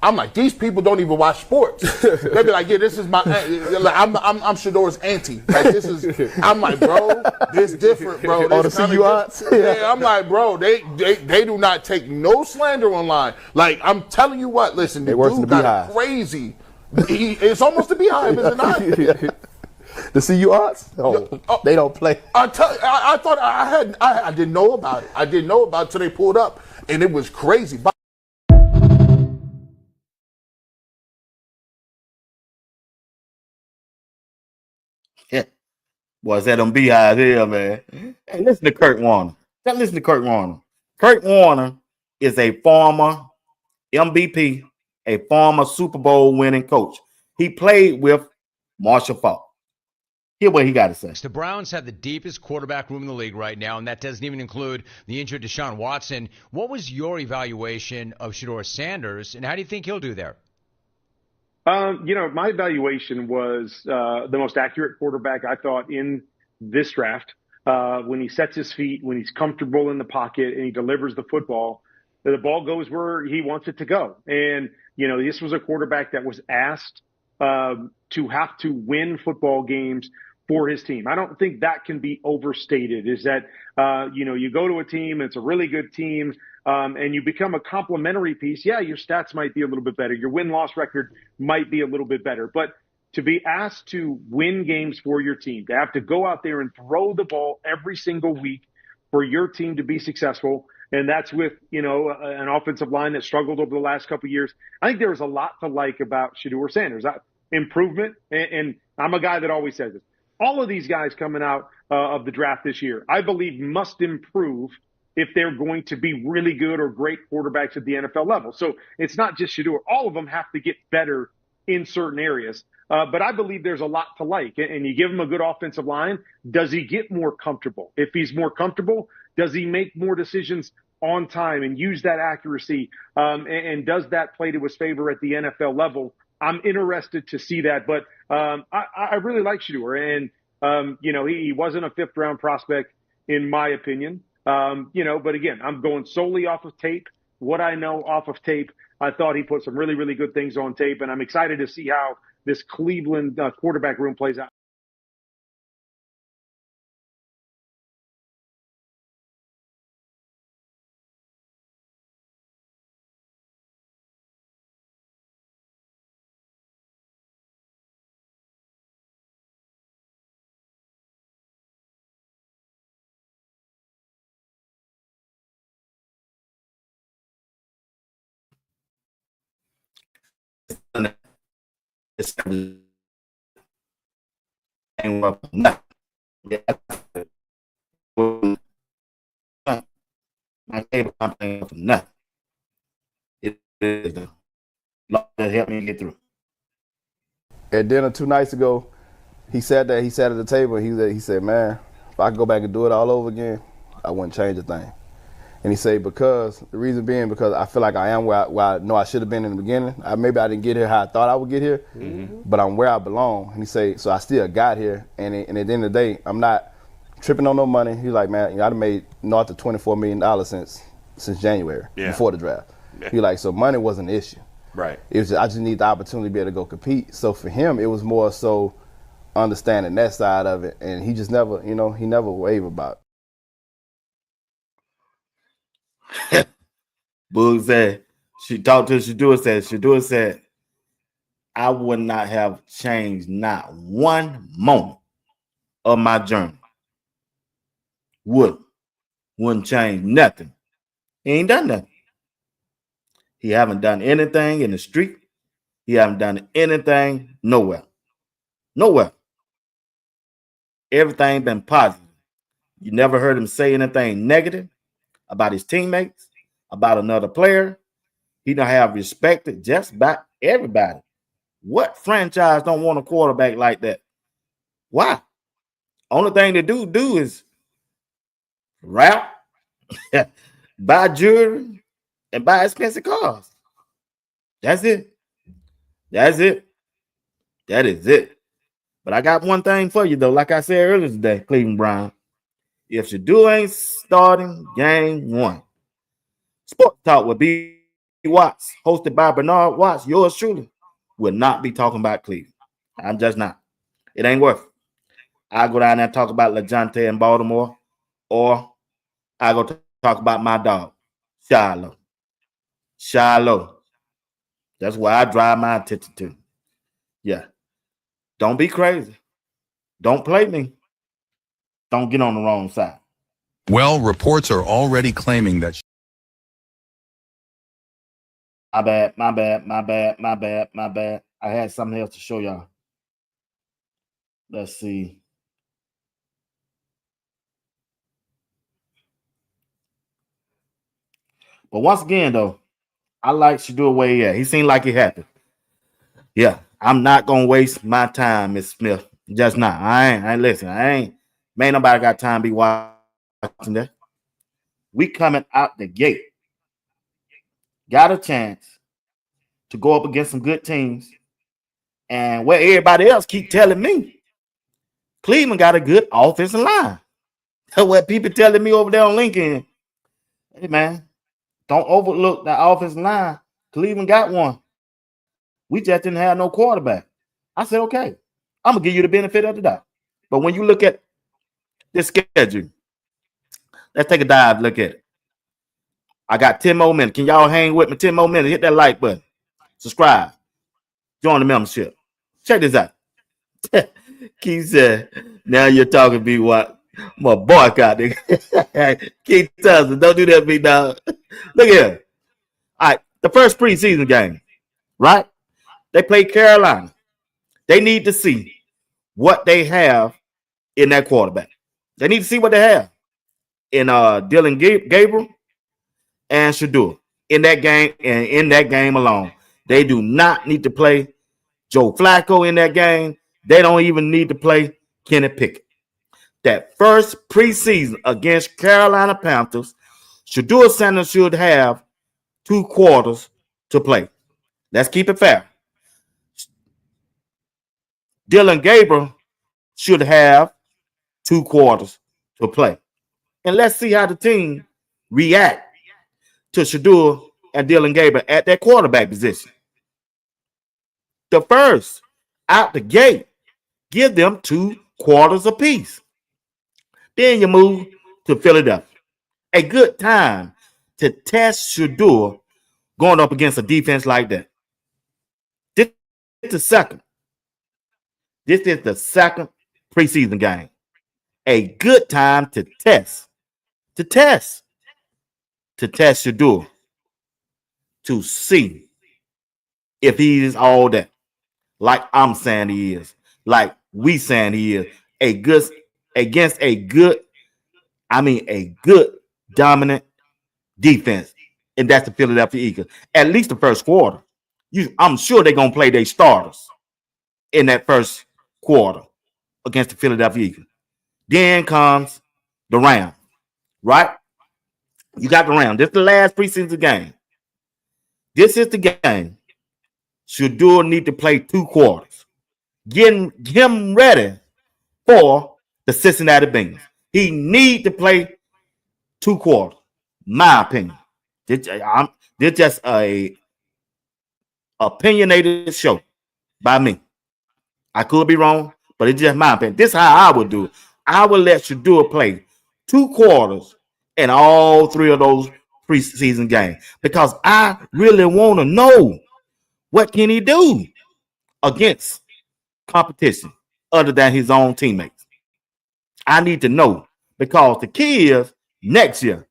I'm like, these people don't even watch sports. They be like, yeah, this is my, like, I'm Shedeur's auntie. Like, this is, I'm like, bro, this different, bro. This the CuBuffs? Yeah, I'm like, bro, they do not take no slander online. Like, I'm telling you what, listen, the dude got crazy. It's almost a beehive, is it not? The CuBuffs? Oh, they don't play. I thought I didn't know about it. I didn't know about it till they pulled up, and it was crazy. Yeah. Boy, is that them beehives here, man. Hey, listen to Kurt Warner. Listen to Kurt Warner. Kurt Warner is a former MVP, a former Super Bowl winning coach. He played with Marshall Faulk. Hear what he got to say. The Browns have the deepest quarterback room in the league right now, and that doesn't even include the injured Deshaun Watson. What was your evaluation of Shedeur Sanders, and how do you think he'll do there? My evaluation was the most accurate quarterback I thought in this draft. When he sets his feet, when he's comfortable in the pocket, and he delivers the football, the ball goes where he wants it to go. And, this was a quarterback that was asked to have to win football games for his team. I don't think that can be overstated, is that, you go to a team, it's a really good team, and you become a complementary piece. Yeah, your stats might be a little bit better. Your win-loss record might be a little bit better. But to be asked to win games for your team, to have to go out there and throw the ball every single week for your team to be successful, and that's with, an offensive line that struggled over the last couple of years. I think there was a lot to like about Shedeur Sanders. Improvement, and I'm a guy that always says this. All of these guys coming out of the draft this year, I believe, must improve if they're going to be really good or great quarterbacks at the NFL level. So it's not just Shedeur. All of them have to get better in certain areas. But I believe there's a lot to like. And you give him a good offensive line, does he get more comfortable? If he's more comfortable, does he make more decisions on time and use that accuracy? And does that play to his favor at the NFL level? I'm interested to see that. But I really like Shedeur. And, he wasn't a fifth-round prospect, in my opinion. But again, I'm going solely off of tape. What I know off of tape, I thought he put some really, really good things on tape, and I'm excited to see how this Cleveland quarterback room plays out. My cable company for nothing. It is the law that helped me get through. At dinner 2 nights ago, he sat at the table and he said, man, if I could go back and do it all over again, I wouldn't change a thing. And he said, because the reason being, because I feel like I am where I know I should have been in the beginning. Maybe I didn't get here how I thought I would get here, but I'm where I belong. And he said, so I still got here. And at the end of the day, I'm not tripping on no money. He's like, man, I'd have made north of $24 million since January, before the draft. Yeah. He's like, so money wasn't an issue. Right. It was I just need the opportunity to be able to go compete. So for him, it was more so understanding that side of it. And he just never, he never wavered about it. Boog said, she talked to Shedeur said, I would not have changed not one moment of my journey. Wouldn't change nothing. He ain't done nothing. He haven't done anything in the street. He haven't done anything nowhere. Nowhere. Everything been positive. You never heard him say anything negative about his teammates, about another player. He don't have respected just about everybody. What franchise don't want a quarterback like that? Why? Only thing they do is rap, buy jewelry, and buy expensive cars. That's it. That's it. That is it. But I got one thing for you, though. Like I said earlier today, Cleveland Brown, if Shedeur ain't starting game 1, Sports Talk with B. Watts, hosted by Bernard Watts, yours truly, will not be talking about Cleveland. I'm just not. It ain't worth it. I go down there and talk about LeJohntay in Baltimore, or I go talk about my dog, Shiloh. Shiloh. That's where I drive my attention to. Yeah. Don't be crazy. Don't play me. Don't get on the wrong side. Well, reports are already claiming that. My bad. I had something else to show y'all. Let's see. But once again, though, I like Shedeur where he at. He seemed like he happy. Yeah, I'm not gonna waste my time, Miss Smith. Just not. I ain't listen. I ain't. Man, nobody got time to be watching that. We coming out the gate. Got a chance to go up against some good teams. And where everybody else keep telling me, Cleveland got a good offensive line. What people telling me over there on LinkedIn, hey man, don't overlook that offensive line. Cleveland got one. We just didn't have no quarterback. I said, okay, I'm gonna give you the benefit of the doubt. But when you look at this schedule, let's take a dive. Look at it. I got 10 more minutes. Can y'all hang with me? 10 more minutes. Hit that like button. Subscribe. Join the membership. Check this out. Keith said, now you're talking to me what? I'm a boycott, nigga. Keith Tubbs, don't do that to me, dog. Look here. All right, the first preseason game, right? They played Carolina. They need to see what they have in that quarterback. They need to see what they have in Dylan Gabriel and Shedeur in that game and in that game alone. They do not need to play Joe Flacco in that game. They don't even need to play Kenny Pickett. That first preseason against Carolina Panthers, Shedeur Sanders should have 2 quarters to play. Let's keep it fair. Dylan Gabriel should have 2 quarters to play. And let's see how the team react to Shedeur and Dylan Gabriel at that quarterback position. The first, out the gate, give them 2 quarters apiece. Then you move to Philadelphia. A good time to test Shedeur going up against a defense like that. This is the second. This is the second preseason game. A good time to test. To test Shedeur to see if he is all that. Like I'm saying he is. Like we saying he is. A good against a good dominant defense. And that's the Philadelphia Eagles. At least the first quarter. I'm sure they're going to play their starters in that first quarter against the Philadelphia Eagles. Then comes the round, right? You got the round. This is the last preseason game. This is the game. Shedeur need to play 2 quarters. Getting him ready for the Cincinnati Bengals. He need to play 2 quarters. My opinion. This just a opinionated show by me. I could be wrong, but it's just my opinion. This is how I would do it. I would let Shedeur play 2 quarters in all 3 of those preseason games because I really want to know what can he do against competition other than his own teammates. I need to know because the key is next year,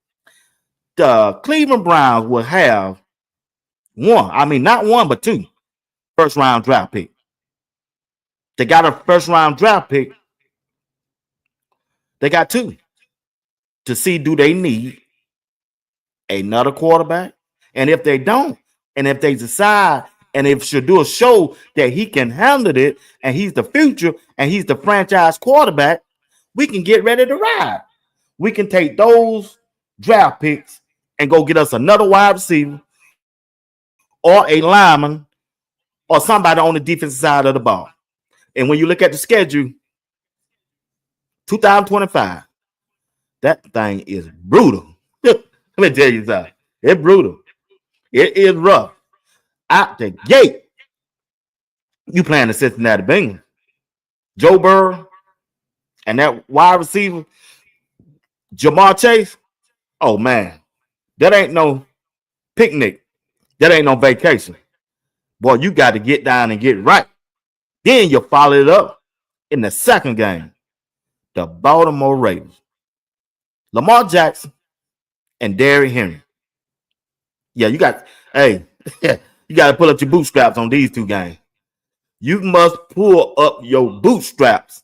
the Cleveland Browns will have not one, but 2 first round draft picks. They got a first round draft pick. They got 2 to see do they need another quarterback. And if they don't, and if they decide, and if Shedeur show that he can handle it, and he's the future, and he's the franchise quarterback, we can get ready to ride. We can take those draft picks and go get us another wide receiver or a lineman or somebody on the defensive side of the ball. And when you look at the schedule, 2025, that thing is brutal. Let me tell you something. It's brutal. It is rough. Out the gate, you playing the Cincinnati Bengals. Joe Burrow and that wide receiver, Jamar Chase. Oh, man. That ain't no picnic. That ain't no vacation. Boy, you got to get down and get right. Then you follow it up in the second game. The Baltimore Ravens. Lamar Jackson and Derrick Henry. Yeah, you got to pull up your bootstraps on these 2 games. You must pull up your bootstraps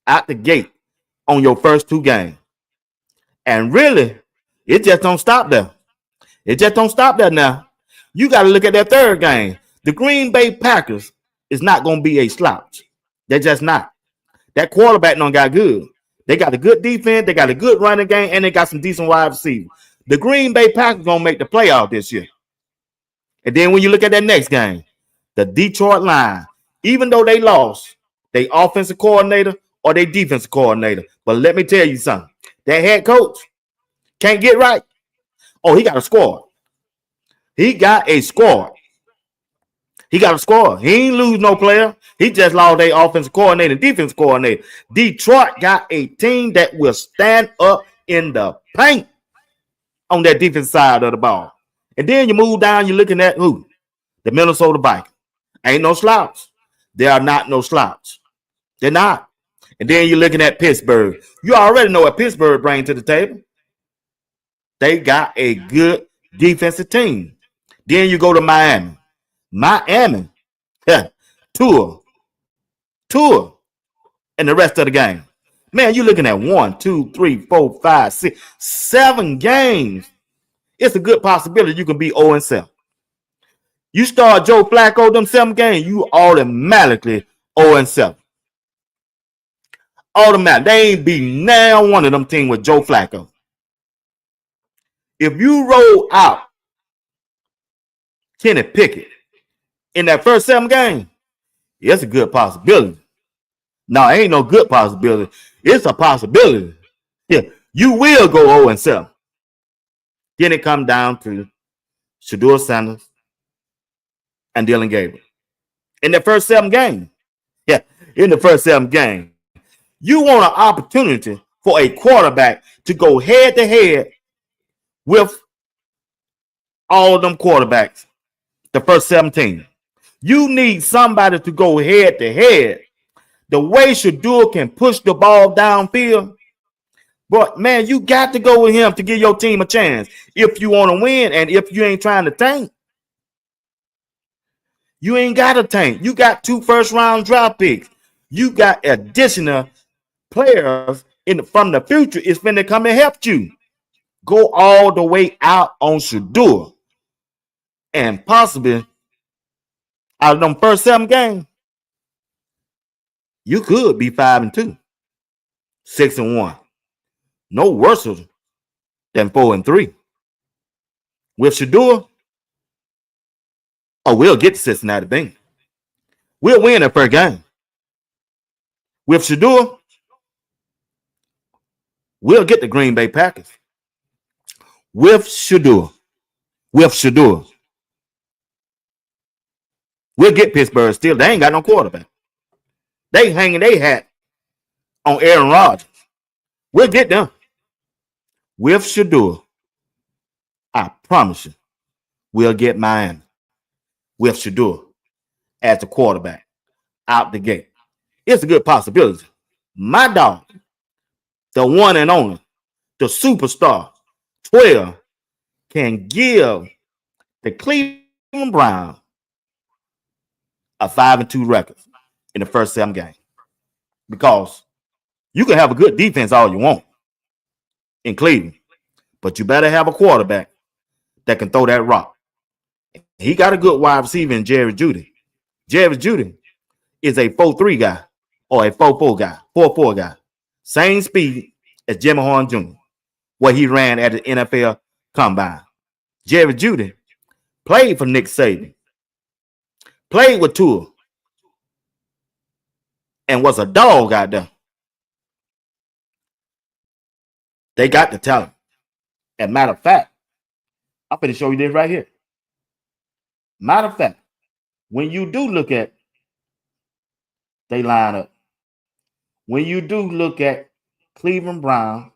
out the gate on your first 2 games. And really, it just don't stop there. It just don't stop there now. You got to look at that third game. The Green Bay Packers is not going to be a slouch. They're just not. That quarterback done got good. They got a good defense. They got a good running game, and they got some decent wide receivers. The Green Bay Packers going to make the playoff this year. And then when you look at that next game, the Detroit line, even though they lost, they offensive coordinator or they defensive coordinator. But let me tell you something. That head coach can't get right. Oh, he got a squad. He got a squad. He got a squad. He ain't lose no player. He just lost their offensive coordinator and defensive coordinator. Detroit got a team that will stand up in the paint on that defense side of the ball. And then you move down, you're looking at who? The Minnesota Vikings. Ain't no slouch. They are not no slouch. They're not. And then you're looking at Pittsburgh. You already know what Pittsburgh brings to the table. They got a good defensive team. Then you go to Miami. Miami. Yeah. Tua. And the rest of the game. Man, you're looking at 1, 2, 3, 4, 5, 6, 7 games. It's a good possibility you can be 0-7. You start Joe Flacco them 7 games, you automatically 0-7. Automatic. They ain't beating now one of them teams with Joe Flacco. If you roll out Kenny Pickett in that first 7 games, it's a good possibility. No, it ain't no good possibility. It's a possibility. Yeah, you will go 0-7. Then it come down to Shedeur Sanders and Dylan Gabriel. In the first 7 games. Yeah, in the first 7 games. You want an opportunity for a quarterback to go head-to-head with all of them quarterbacks, the first 17. You need somebody to go head-to-head. The way Shedeur can push the ball downfield, but man, you got to go with him to give your team a chance. If you want to win and if you ain't trying to tank, you ain't got to tank. You got 2 first-round draft picks. You got additional players from the future is finna come and help you. Go all the way out on Shedeur. And possibly out of them first 7 games, you could be 5-2, 6-1. No worse than 4-3. With Shedeur, we'll get to Cincinnati Bengals. We'll win that first game. With Shedeur, we'll get the Green Bay Packers. With Shedeur, we'll get Pittsburgh still. They ain't got no quarterback. They hanging their hat on Aaron Rodgers. We'll get them. With Shedeur, I promise you, we'll get Miami. With Shedeur as the quarterback out the gate. It's a good possibility. My dog, the one and only, the superstar, 12, can give the Cleveland Browns a 5-2 record in the first 7 games. Because you can have a good defense all you want in Cleveland, but you better have a quarterback that can throw that rock. He got a good wide receiver in Jerry Jeudy. Jerry Jeudy is a 4-3 guy or a 4-4 guy, 4-4 guy. Same speed as Jimmy Horn Jr., what he ran at the NFL Combine. Jerry Jeudy played for Nick Saban, played with Tua, and was a dog out there. They got the talent. As a matter of fact, I'm going to show you this right here. Matter of fact, when you do look at they lineup, when you do look at Cleveland Brown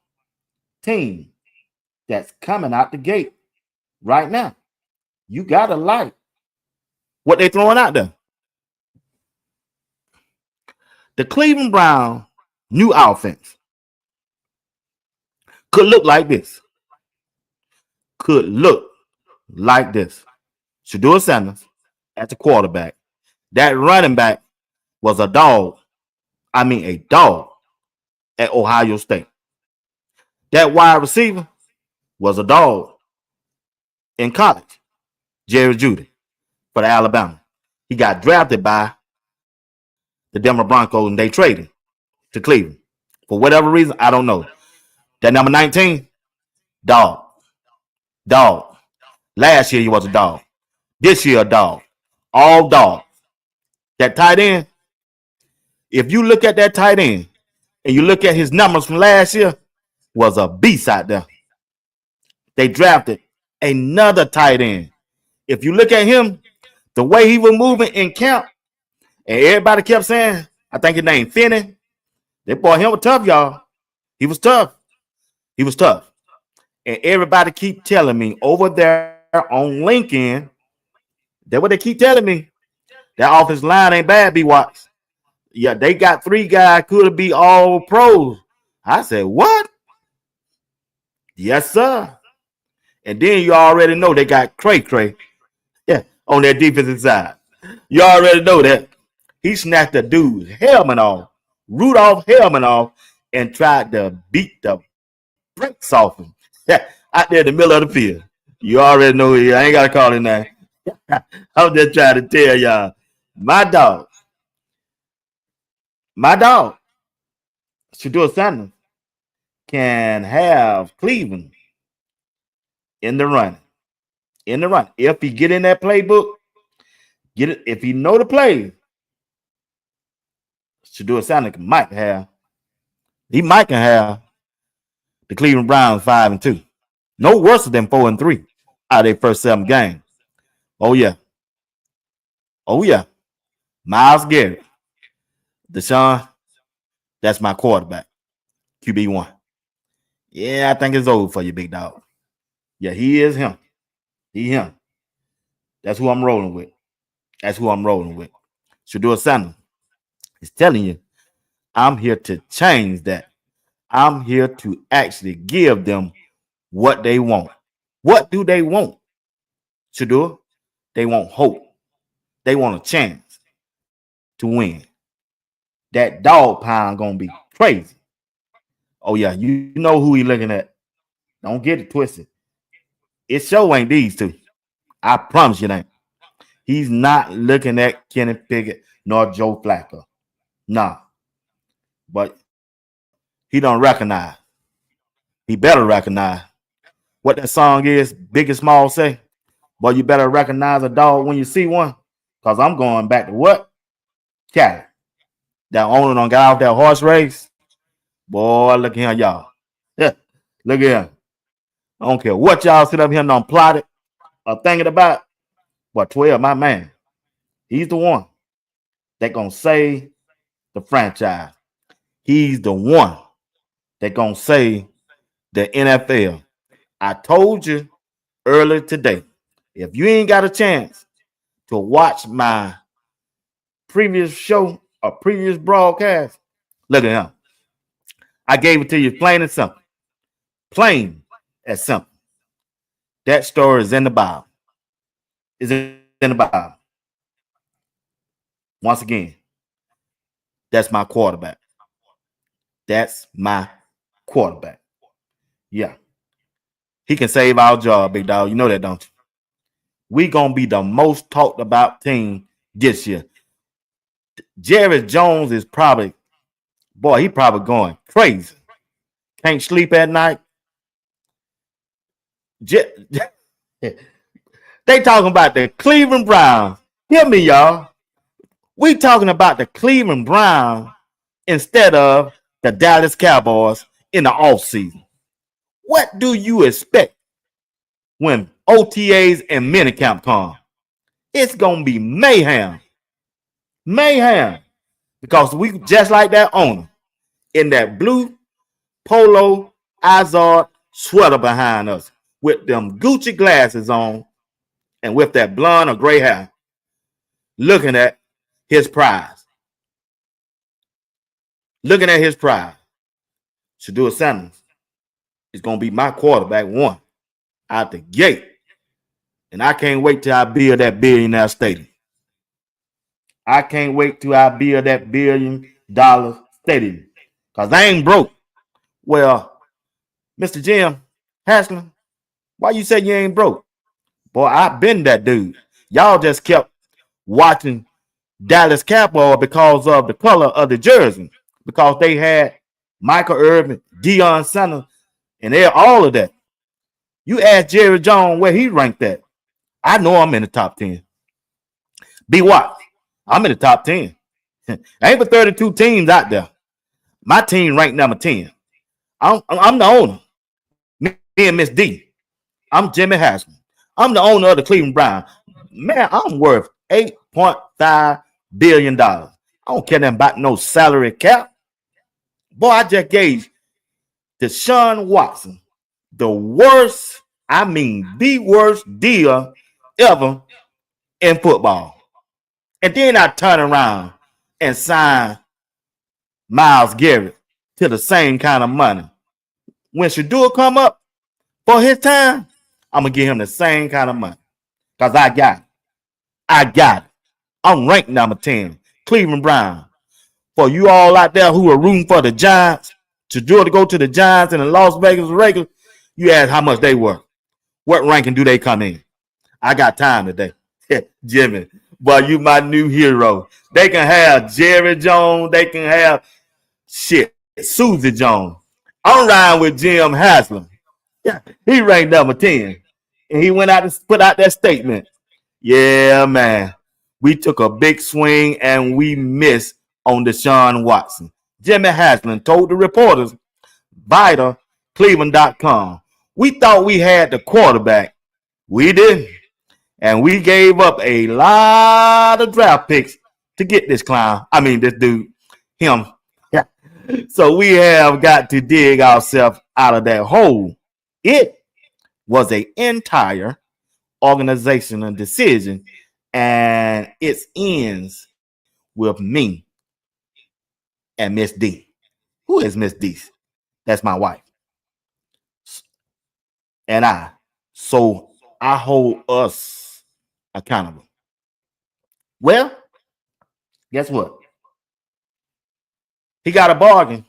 team that's coming out the gate right now, you got to like what they throwing out there. The Cleveland Brown new offense could look like this. Could look like this. Shedeur Sanders at the quarterback. That running back was a dog. I mean a dog at Ohio State. That wide receiver was a dog in college, Jerry Jeudy for the Alabama. He got drafted by the Denver Broncos and they traded to Cleveland. For whatever reason, I don't know. That number 19, dog. Dog. Last year he was a dog. This year a dog. All dog. That tight end, if you look at that tight end and you look at his numbers from last year, was a beast out there. They drafted another tight end. If you look at him, the way he was moving in camp, and everybody kept saying, I think his name Finney. That boy, him was tough, y'all. He was tough. He was tough. And everybody keep telling me over there on LinkedIn, that's what they keep telling me. That offensive line ain't bad, B-Watts. Yeah, they got 3 guys could be all pros. I said, what? Yes, sir. And then you already know they got Cray on their defensive side. You already know that. He snatched the dude's helmet off, Rudolph helmet off, and tried to beat the brakes off him out there in the middle of the field. You already know he. I ain't got to call him that. I'm just trying to tell y'all. My dog, Shedeur Sanders, can have Cleveland in the run. In the run. If he get in that playbook, get it. If he know the play, Shedeur Sanders might can have the Cleveland Browns 5-2. No worse than 4-3 out of their first 7 games. Oh yeah. Myles Garrett. Deshaun, that's my quarterback. QB1. Yeah, I think it's over for you, big dog. Yeah, he is him. He him. That's who I'm rolling with. Shedeur Sanders is telling you, I'm here to change that. I'm here to actually give them what they want. What do they want, Shedeur? They want hope. They want a chance to win. That dog pound gonna be crazy. Oh yeah, you know who he looking at. Don't get it twisted. It sure ain't these two. I promise you it ain't. He's not looking at Kenny Pickett nor Joe Flacco. Nah. But he don't recognize. He better recognize what that song is, Big and Small say. Boy, you better recognize a dog when you see one. Because I'm going back to what? Cali. That owner done got off that horse race. Boy, look at him, y'all. Look at him. I don't care what y'all sit up here and done plotted or thinking about. But 12, my man, he's the one that gonna save the franchise. He's the one that gonna save the NFL. I told you earlier today, if you ain't got a chance to watch my previous show or previous broadcast, look at him. I gave it to you plain and simple. Plain and simple. That story is in the Bible. Is in the Bible. Once again, that's my quarterback. That's my quarterback. Yeah. He can save our job, big dog. You know that, don't you? We going to be the most talked about team this year. Jerry Jones is probably going crazy. Can't sleep at night. They talking about the Cleveland Browns. Hear me, y'all. We talking about the Cleveland Browns instead of the Dallas Cowboys in the offseason. What do you expect when OTAs and minicamp come? It's going to be mayhem. Mayhem. Because we just like that owner in that blue polo Izard sweater behind us with them Gucci glasses on and with that blonde or gray hair looking at his prize. Looking at his prize. Shedeur Sanders is going to be my quarterback one out the gate. And I can't wait till I build that billionaire stadium. I can't wait till I build that $1 billion stadium. Because I ain't broke. Well, Mr. Jim Haslin, why you say you ain't broke? Boy, I've been that dude. Y'all just kept watching Dallas Cowboys because of the color of the jersey, because they had Michael Irvin, Deion Sanders, and they're all of that. You ask Jerry Jones where he ranked at. I know I'm in the top 10. Be what? I'm in the top 10. Ain't but 32 teams out there. My team ranked number 10. I'm the owner. Me and Miss D. I'm Jimmy Haslam. I'm the owner of the Cleveland Browns. Man, I'm worth $8.5 billion. I don't care nothing about no salary cap. Boy, I just gave Deshaun Watson the worst, the worst deal ever in football. And then I turn around and sign Myles Garrett to the same kind of money. When Shedeur come up for his time, I'm going to give him the same kind of money. Because I got it. I got it. I'm ranked number 10. Cleveland Brown. For you all out there who are rooting for the Giants, Shedeur to go to the Giants and the Las Vegas Raiders, you ask how much they worth. What ranking do they come in? I got time today. Jimmy, boy, you my new hero. They can have Jerry Jones. They can have Susie Jones. I'm riding with Jim Haslam. Yeah, he ranked number 10. And he went out and put out that statement. Yeah, man. We took a big swing and we missed on Deshaun Watson. Jimmy Haslam told the reporters, Vita, Cleveland.com. We thought we had the quarterback. We didn't. And we gave up a lot of draft picks to get this clown. I mean, this dude, him. Yeah. So we have got to dig ourselves out of that hole. It was an entire organizational decision, and it ends with me and Miss D. Who is Miss D? That's my wife. And I. So I hold us accountable. Well, guess what? He got a bargain.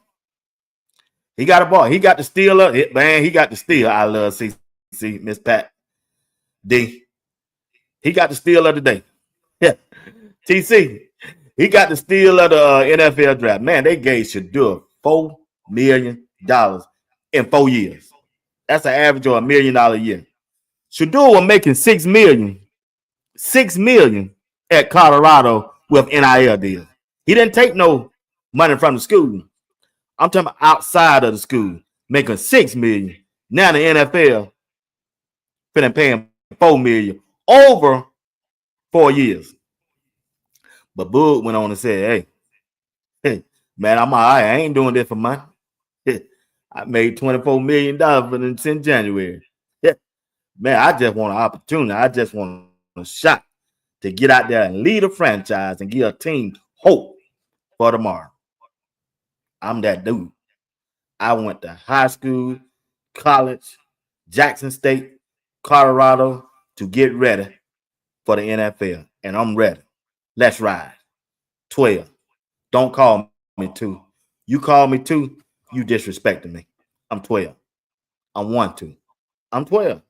He got a bargain. He got the steal of it, man. He got the steal. I love CC, Miss Pat D. He got the steal of the day. Yeah. TC. He got the steal of the NFL draft. Man, they gave Shedeur $4 million in 4 years. That's an average of $1 million a year. Shedeur was making $6 million at Colorado with NIL deals. He didn't take no money from the school. I'm talking about outside of the school, making $6 million. Now the NFL finna pay him $4 million over 4 years. But Boog went on and said, hey, man, I'm all right. I ain't doing this for money. I made $24 million since January. Man, I just want an opportunity. I just want a shot to get out there and lead a franchise and give a team hope for tomorrow. I'm that dude. I went to high school, college, Jackson State, Colorado to get ready for the NFL. And I'm ready. Let's ride. 12. Don't call me 2. You call me 2, you disrespecting me. I'm 12. I'm 1-2. I'm 12.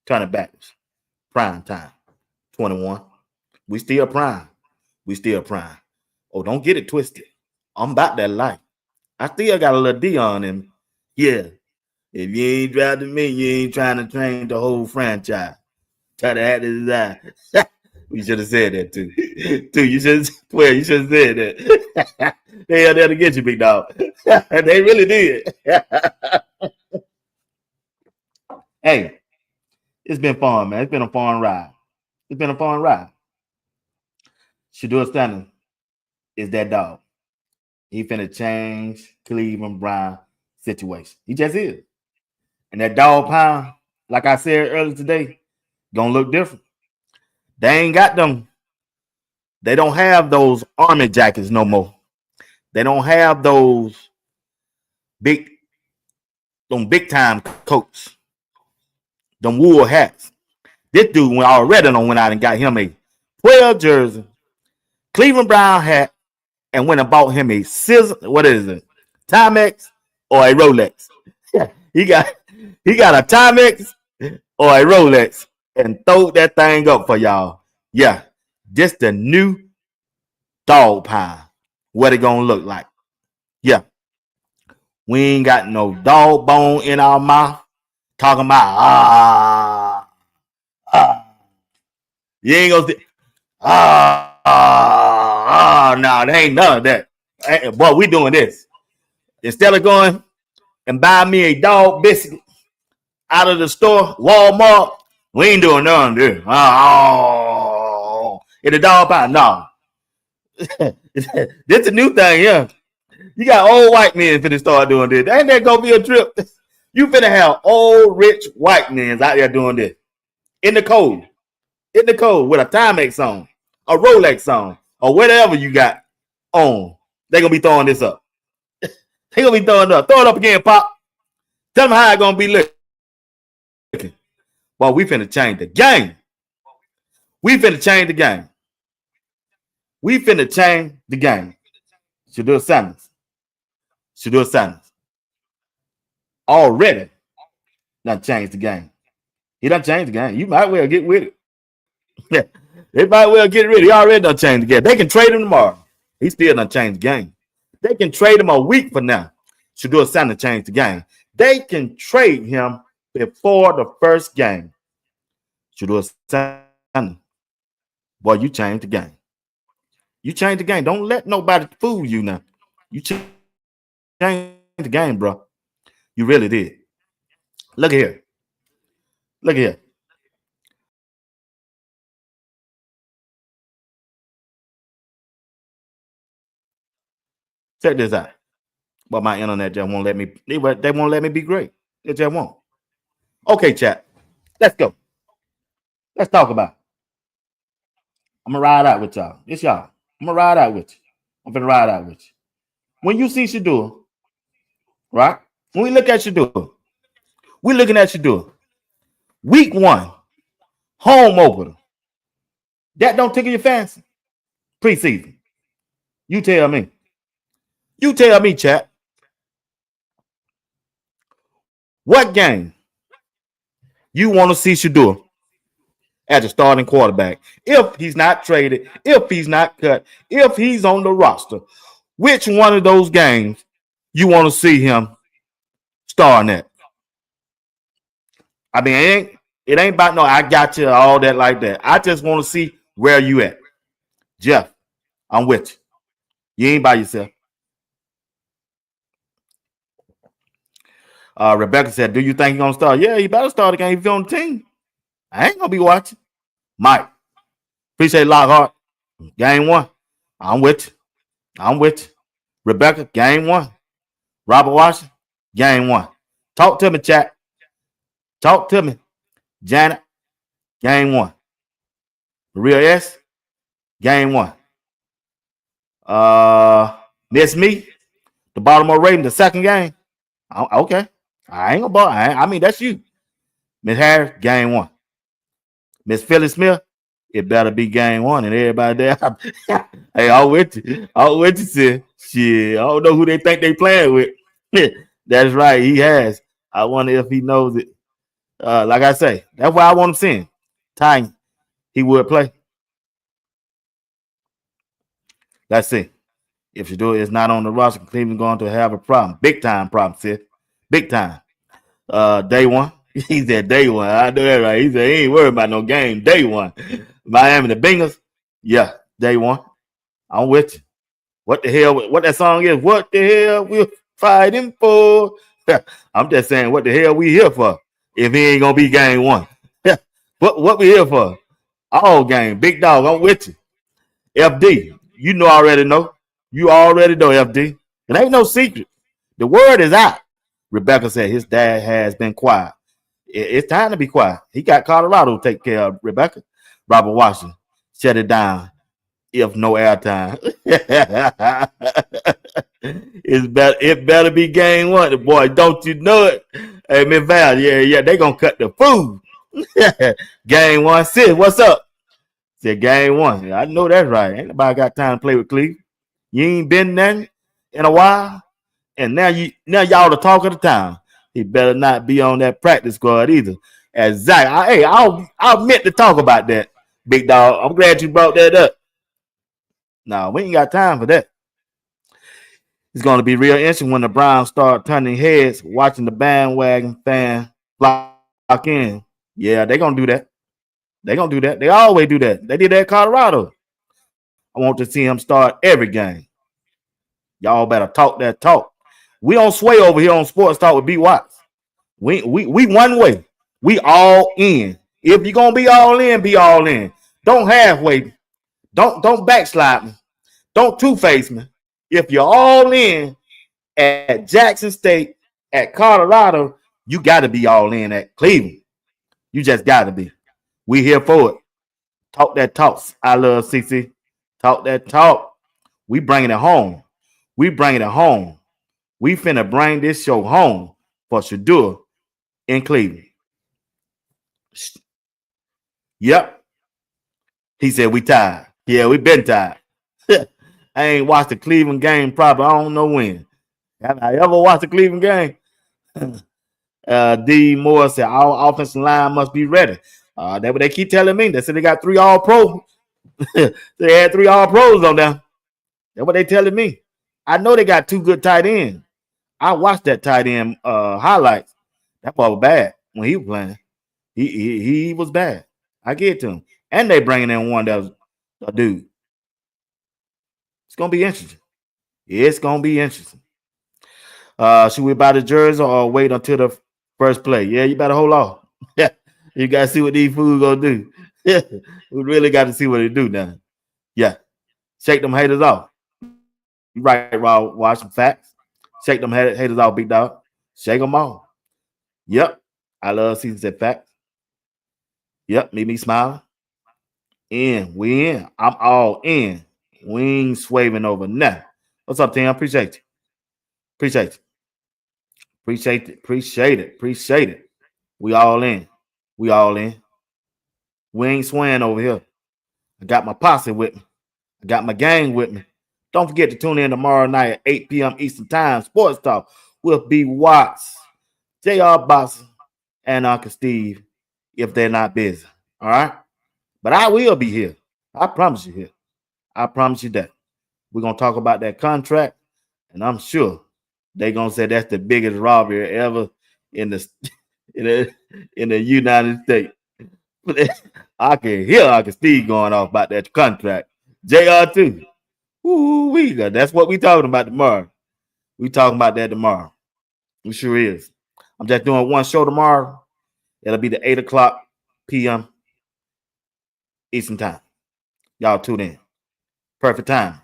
Turn it backwards. Prime time. 21. We still prime. We still prime. Oh, don't get it twisted. I'm about that life. I still got a little Dion in me. Yeah. If you ain't drafting me, you ain't trying to train the whole franchise. Try to act this eye. We should have said that too. You should have said that. They are there to get you, big dog. They really did. Hey, it's been fun, man. It's been a fun ride. Shedeur Sanders is that dog. He finna change Cleveland Brown situation. He just is. And that dog pound, like I said earlier today, gonna look different. They ain't got them. They don't have those army jackets no more. They don't have those big time coats. Them wool hats. This dude went out and got him a 12 jersey, Cleveland Brown hat, and went and bought him a Timex or a Rolex. Yeah, he got a Timex or a Rolex, and throw that thing up for y'all. Yeah, this the new dog pie. What it gonna look like? Yeah, we ain't got no dog bone in our mouth. Talking about you ain't gonna say no, there ain't none of that. Boy, we doing this instead of going and buy me a dog biscuit out of the store, Walmart. We ain't doing none of this. In the dog pie, no. This a new thing, yeah. You got old white men finna start doing this. Ain't that gonna be a trip? You finna have old rich white men out there doing this in the cold, with a Timex on, a Rolex on, or whatever you got on. They gonna be throwing this up. They gonna be throwing it up. Throw it up again, Pop. Tell them how it gonna be looking. Well, we finna change the game. We finna change the game. We finna change the game. Shedeur Sanders. Shedeur Sanders. Already done changed the game. He done changed the game. You might well get with it. Yeah. They might well get rid of it. He already done changed the game. They can trade him tomorrow. He still done changed the game. They can trade him a week from now. Shedeur Sanders changed the game. They can trade him before the first game. Shedeur Sanders. Boy, you changed the game. You changed the game. Don't let nobody fool you now. You changed the game, bro. You really did. Look here. Look here. Check this out. But my internet just won't let me. They won't let me be great. It just won't. Okay, chat. Let's go. Let's talk about it. I'm gonna ride out with y'all. It's y'all. I'm gonna ride out with you. I'm gonna ride out with you. When you see Shedeur, right? When we look at Shedeur, we're looking at Shedeur. Week 1, home opener. That don't tickle your fancy. Preseason. You tell me. You tell me, chat. What game you want to see Shedeur as a starting quarterback? If he's not traded, if he's not cut, if he's on the roster, which one of those games you want to see him starting at? I mean, it ain't about no I got you, all that like that. I just want to see where you at. Jeff, I'm with you. You ain't by yourself. Rebecca said, do you think he's going to start? Yeah, he better start again if he's on the team. I ain't going to be watching. Mike, appreciate Lockhart. Game 1. I'm with you. I'm with you. Rebecca, game 1. Robert Washington, game 1. Talk to me, chat. Talk to me. Janet, game 1. Maria S, game 1. Miss Me, the Baltimore Ravens, the second game. Okay. I ain't gonna bother. I mean, that's you. Miss Harris, game 1. Miss Phyllis Smith, it better be game 1 and everybody there. Hey, I'm with you. I'm with you, sis. Shit, I don't know who they think they playing with. That's right, he has. I wonder if he knows it. Like I say, that's why I want him seeing. Time he would play. Let's see. If Shedeur is not on the roster, Cleveland going to have a problem. Big time problem, sis. Big time. Day 1. He said day 1. I know that right. He said he ain't worried about no game. Day 1. Miami, the Bengals. Yeah, day 1. I'm with you. What the hell? What that song is? What the hell we're fighting for? I'm just saying, what the hell we here for? If he ain't gonna be game 1, what we here for? All game, big dog. I'm with you. FD, you know already know. You already know, FD. It ain't no secret. The word is out. Rebecca said his dad has been quiet. It's time to be quiet. He got Colorado to take care of, Rebecca. Robert Washington, shut it down. If no airtime. It better be game 1. Boy, don't you know it? Hey, Miss Val, yeah, they gonna cut the food. Game 1. Sis, what's up? Said game 1. I know that's right. Ain't nobody got time to play with Cleveland. You ain't been there in a while. And now y'all the talk of the town. He better not be on that practice squad either. Exactly. Hey, I'll meant to talk about that, big dog. I'm glad you brought that up. No, we ain't got time for that. It's going to be real interesting when the Browns start turning heads, watching the bandwagon fan flock in. Yeah, they're going to do that. They're going to do that. They always do that. They did that in Colorado. I want to see him start every game. Y'all better talk that talk. We don't sway over here on Sports Talk with B. Watts. We one way. We all in. If you're gonna be all in, be all in. Don't halfway. Don't backslide me. Don't two-face me. If you're all in at Jackson State, at Colorado, you gotta be all in at Cleveland. You just gotta be. We here for it. Talk that talk. I love CC. Talk that talk. We bringing it home. We bringing it home. We finna bring this show home for Shedeur in Cleveland. Yep. He said we tired. Yeah, we been tired. I ain't watched the Cleveland game probably I don't know when. Have I ever watched the Cleveland game? D. Moore said our offensive line must be ready. That's what they keep telling me. They said they got 3 All-Pro. They had 3 All-Pros on there. That's what they telling me. I know they got 2 good tight ends. I watched that tight end highlights. That boy was bad when he was playing. He was bad. I get it to him. And they bringing in one that was a dude. It's gonna be interesting. It's gonna be interesting. Should we buy the jersey or wait until the first play? Yeah, you better hold off. Yeah, you gotta see what these fools gonna do. We really got to see what they do now. Yeah, shake them haters off. You right, Rob. Watch some facts. Shake them haters off, big dog. Shake them off. Yep, I love season said facts. Yep, me smiling. We in. I'm all in. We ain't swaving over now. What's up, Tim? Appreciate you. Appreciate you. Appreciate it. Appreciate it. Appreciate it. We all in. We all in. We ain't swaying over here. I got my posse with me. I got my gang with me. Don't forget to tune in tomorrow night at 8 p.m. Eastern Time. Sports Talk with B. Watts, J.R. Boss, and Uncle Steve if they're not busy. All right? But I will be here. I promise you here. I promise you that. We're going to talk about that contract, and I'm sure they're going to say that's the biggest robbery ever in the in the United States. I can hear Uncle Steve going off about that contract. JR too. Ooh, that's what we talking about tomorrow. We talking about that tomorrow. We sure is. I'm just doing one show tomorrow. It'll be the 8 o'clock p.m. Eastern Time. Y'all tune in. Perfect time.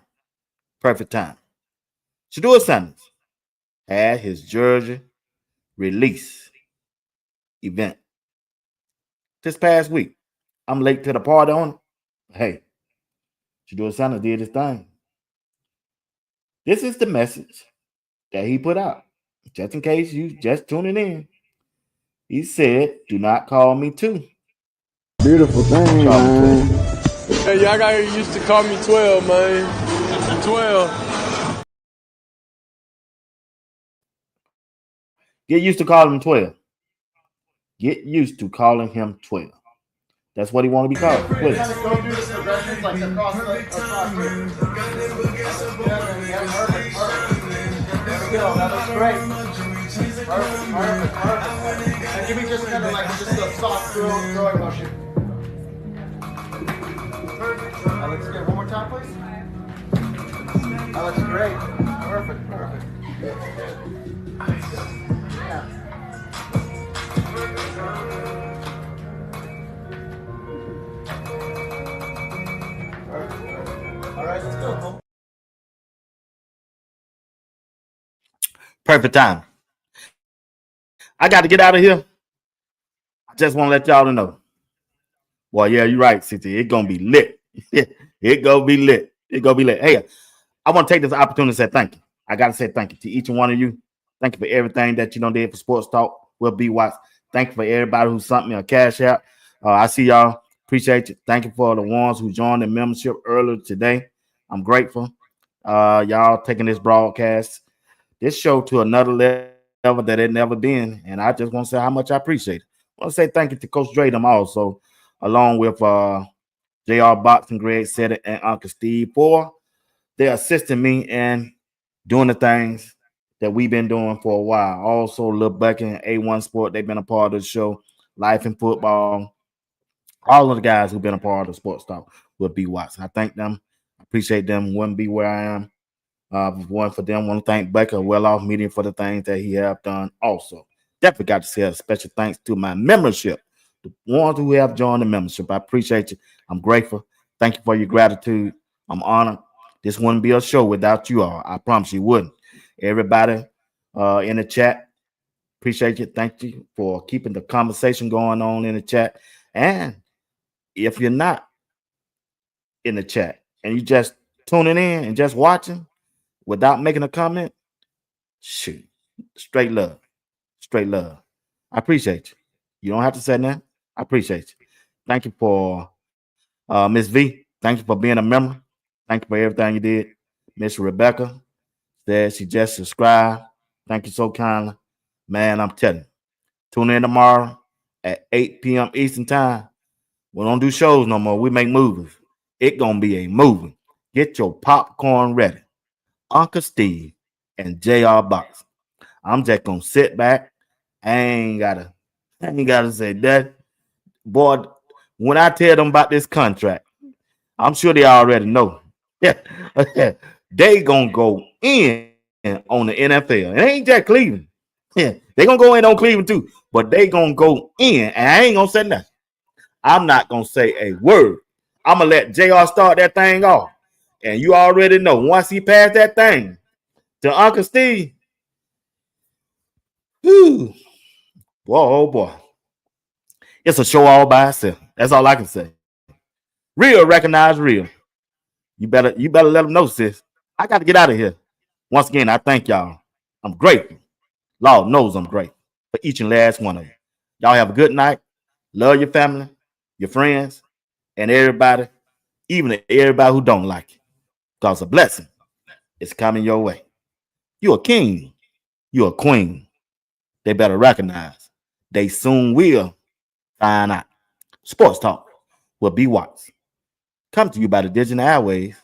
Perfect time. Shedeur Sanders had his jersey release event this past week. I'm late to the party on it. Hey, Shedeur Sanders did his thing. This is the message that he put out. Just in case you just tuning in. He said, do not call me two. Beautiful thing, man. Hey, y'all got here used to call me 12, man. 12. Get used to calling him 12. Get used to calling him 12. That's what he want to be called. 12. That looks great. Perfect. And give me just kind of like just a soft throwing motion. That looks good. One more time, please. That looks great. Perfect. Yeah. All right, let's go. Perfect time. I got to get out of here. I just want to let y'all know. Well, yeah, you're right, CT. It's going to be lit. It's going to be lit. It's going to be lit. Hey, I want to take this opportunity to say thank you. I got to say thank you to each and one of you. Thank you for everything that you did for Sports Talk with B. Watts. Thank you for everybody who sent me a cash out. I see y'all. Appreciate you. Thank you for the ones who joined the membership earlier today. I'm grateful. Y'all taking this broadcast, this show to another level that it never been. And I just want to say how much I appreciate it. I want to say thank you to Coach Dre them also, along with JR Boxing, Greg Said it, and Uncle Steve for they're assisting me in doing the things that we've been doing for a while. Also, Lil Bucky and A1 Sport, they've been a part of the show. Life in Football, all of the guys who've been a part of Sports Talk will be watching. I thank them. I appreciate them. Wouldn't be where I am. One for them. Want to thank Becca Well Off Media for the things that he have done. Also, definitely got to say a special thanks to my membership, the ones who have joined the membership. I appreciate you. I'm grateful. Thank you for your gratitude. I'm honored. This wouldn't be a show without you all. I promise you wouldn't. Everybody in the chat, appreciate you. Thank you for keeping the conversation going on in the chat. And if you're not in the chat and you just tuning in and just watching without making a comment, shoot, straight love. Straight love. I appreciate you. You don't have to say that. I appreciate you. Thank you for Miss V. Thank you for being a member. Thank you for everything you did. Miss Rebecca said she just subscribed. Thank you so kindly. Man, I'm telling you. Tune in tomorrow at 8 p.m. Eastern Time. We don't do shows no more. We make movies. It's going to be a movie. Get your popcorn ready. Uncle Steve and JR Box. I'm just going to sit back. I ain't gotta say that. Boy, when I tell them about this contract, I'm sure they already know. They gonna go in on the NFL. It ain't just Cleveland. Yeah, they gonna go in on Cleveland too, but they gonna go in, and I ain't gonna say nothing. I'm not gonna say a word. I'm gonna let JR start that thing off. And you already know, once he passed that thing to Uncle Steve, whew, boy, oh boy. It's a show all by itself. That's all I can say. Real recognize real. You better let them know, sis. I got to get out of here. Once again, I thank y'all. I'm grateful. Lord knows I'm grateful for each and last one of you. Y'all have a good night. Love your family, your friends, and everybody, even everybody who don't like you. Because a blessing is coming your way. You're a king. You're a queen. They better recognize. They soon will find out. Sports Talk will be watched. Come to you by the digital airways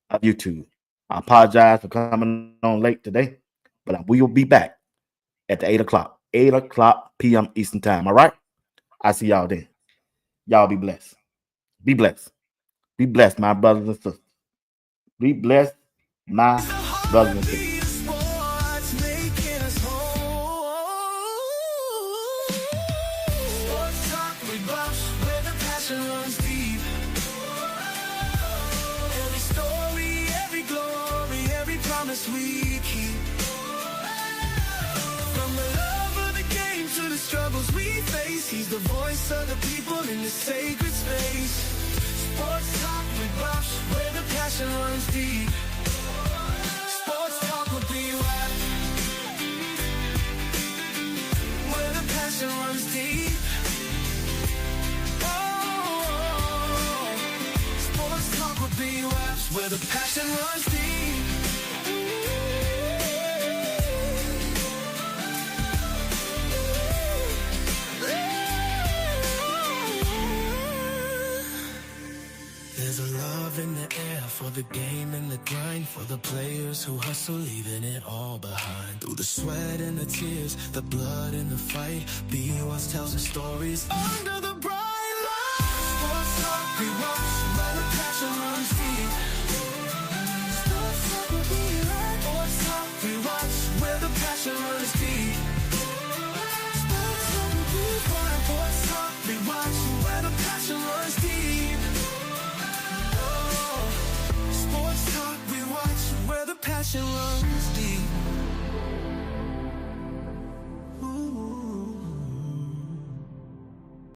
of YouTube. I apologize for coming on late today, but we will be back at the 8 o'clock p.m. Eastern Time. All right? I see y'all then. Y'all be blessed. Be blessed. Be blessed, my brothers and sisters. Be blessed, my brothers and sisters. We keep from the love of the game to the struggles we face. He's the voice of the people in this sacred space. Sports Talk with Buffs, where the passion runs deep. Sports Talk with B-Wap, where the passion runs deep. Oh, Sports Talk with B-Wap, where the passion runs deep. There's a love in the air for the game and the grind, for the players who hustle, leaving it all behind. Through the sweat and the tears, the blood and the fight, B-Wap tells the stories under the bright light. Sports Talk, we watch where the passion runs deep. Sports Talk will be right. Sports Talk, we watch where the passion runs deep. Sports Talk will be right. Sports Talk, we watch where the passion runs deep. Sports Talk, we watch where the passion runs deep.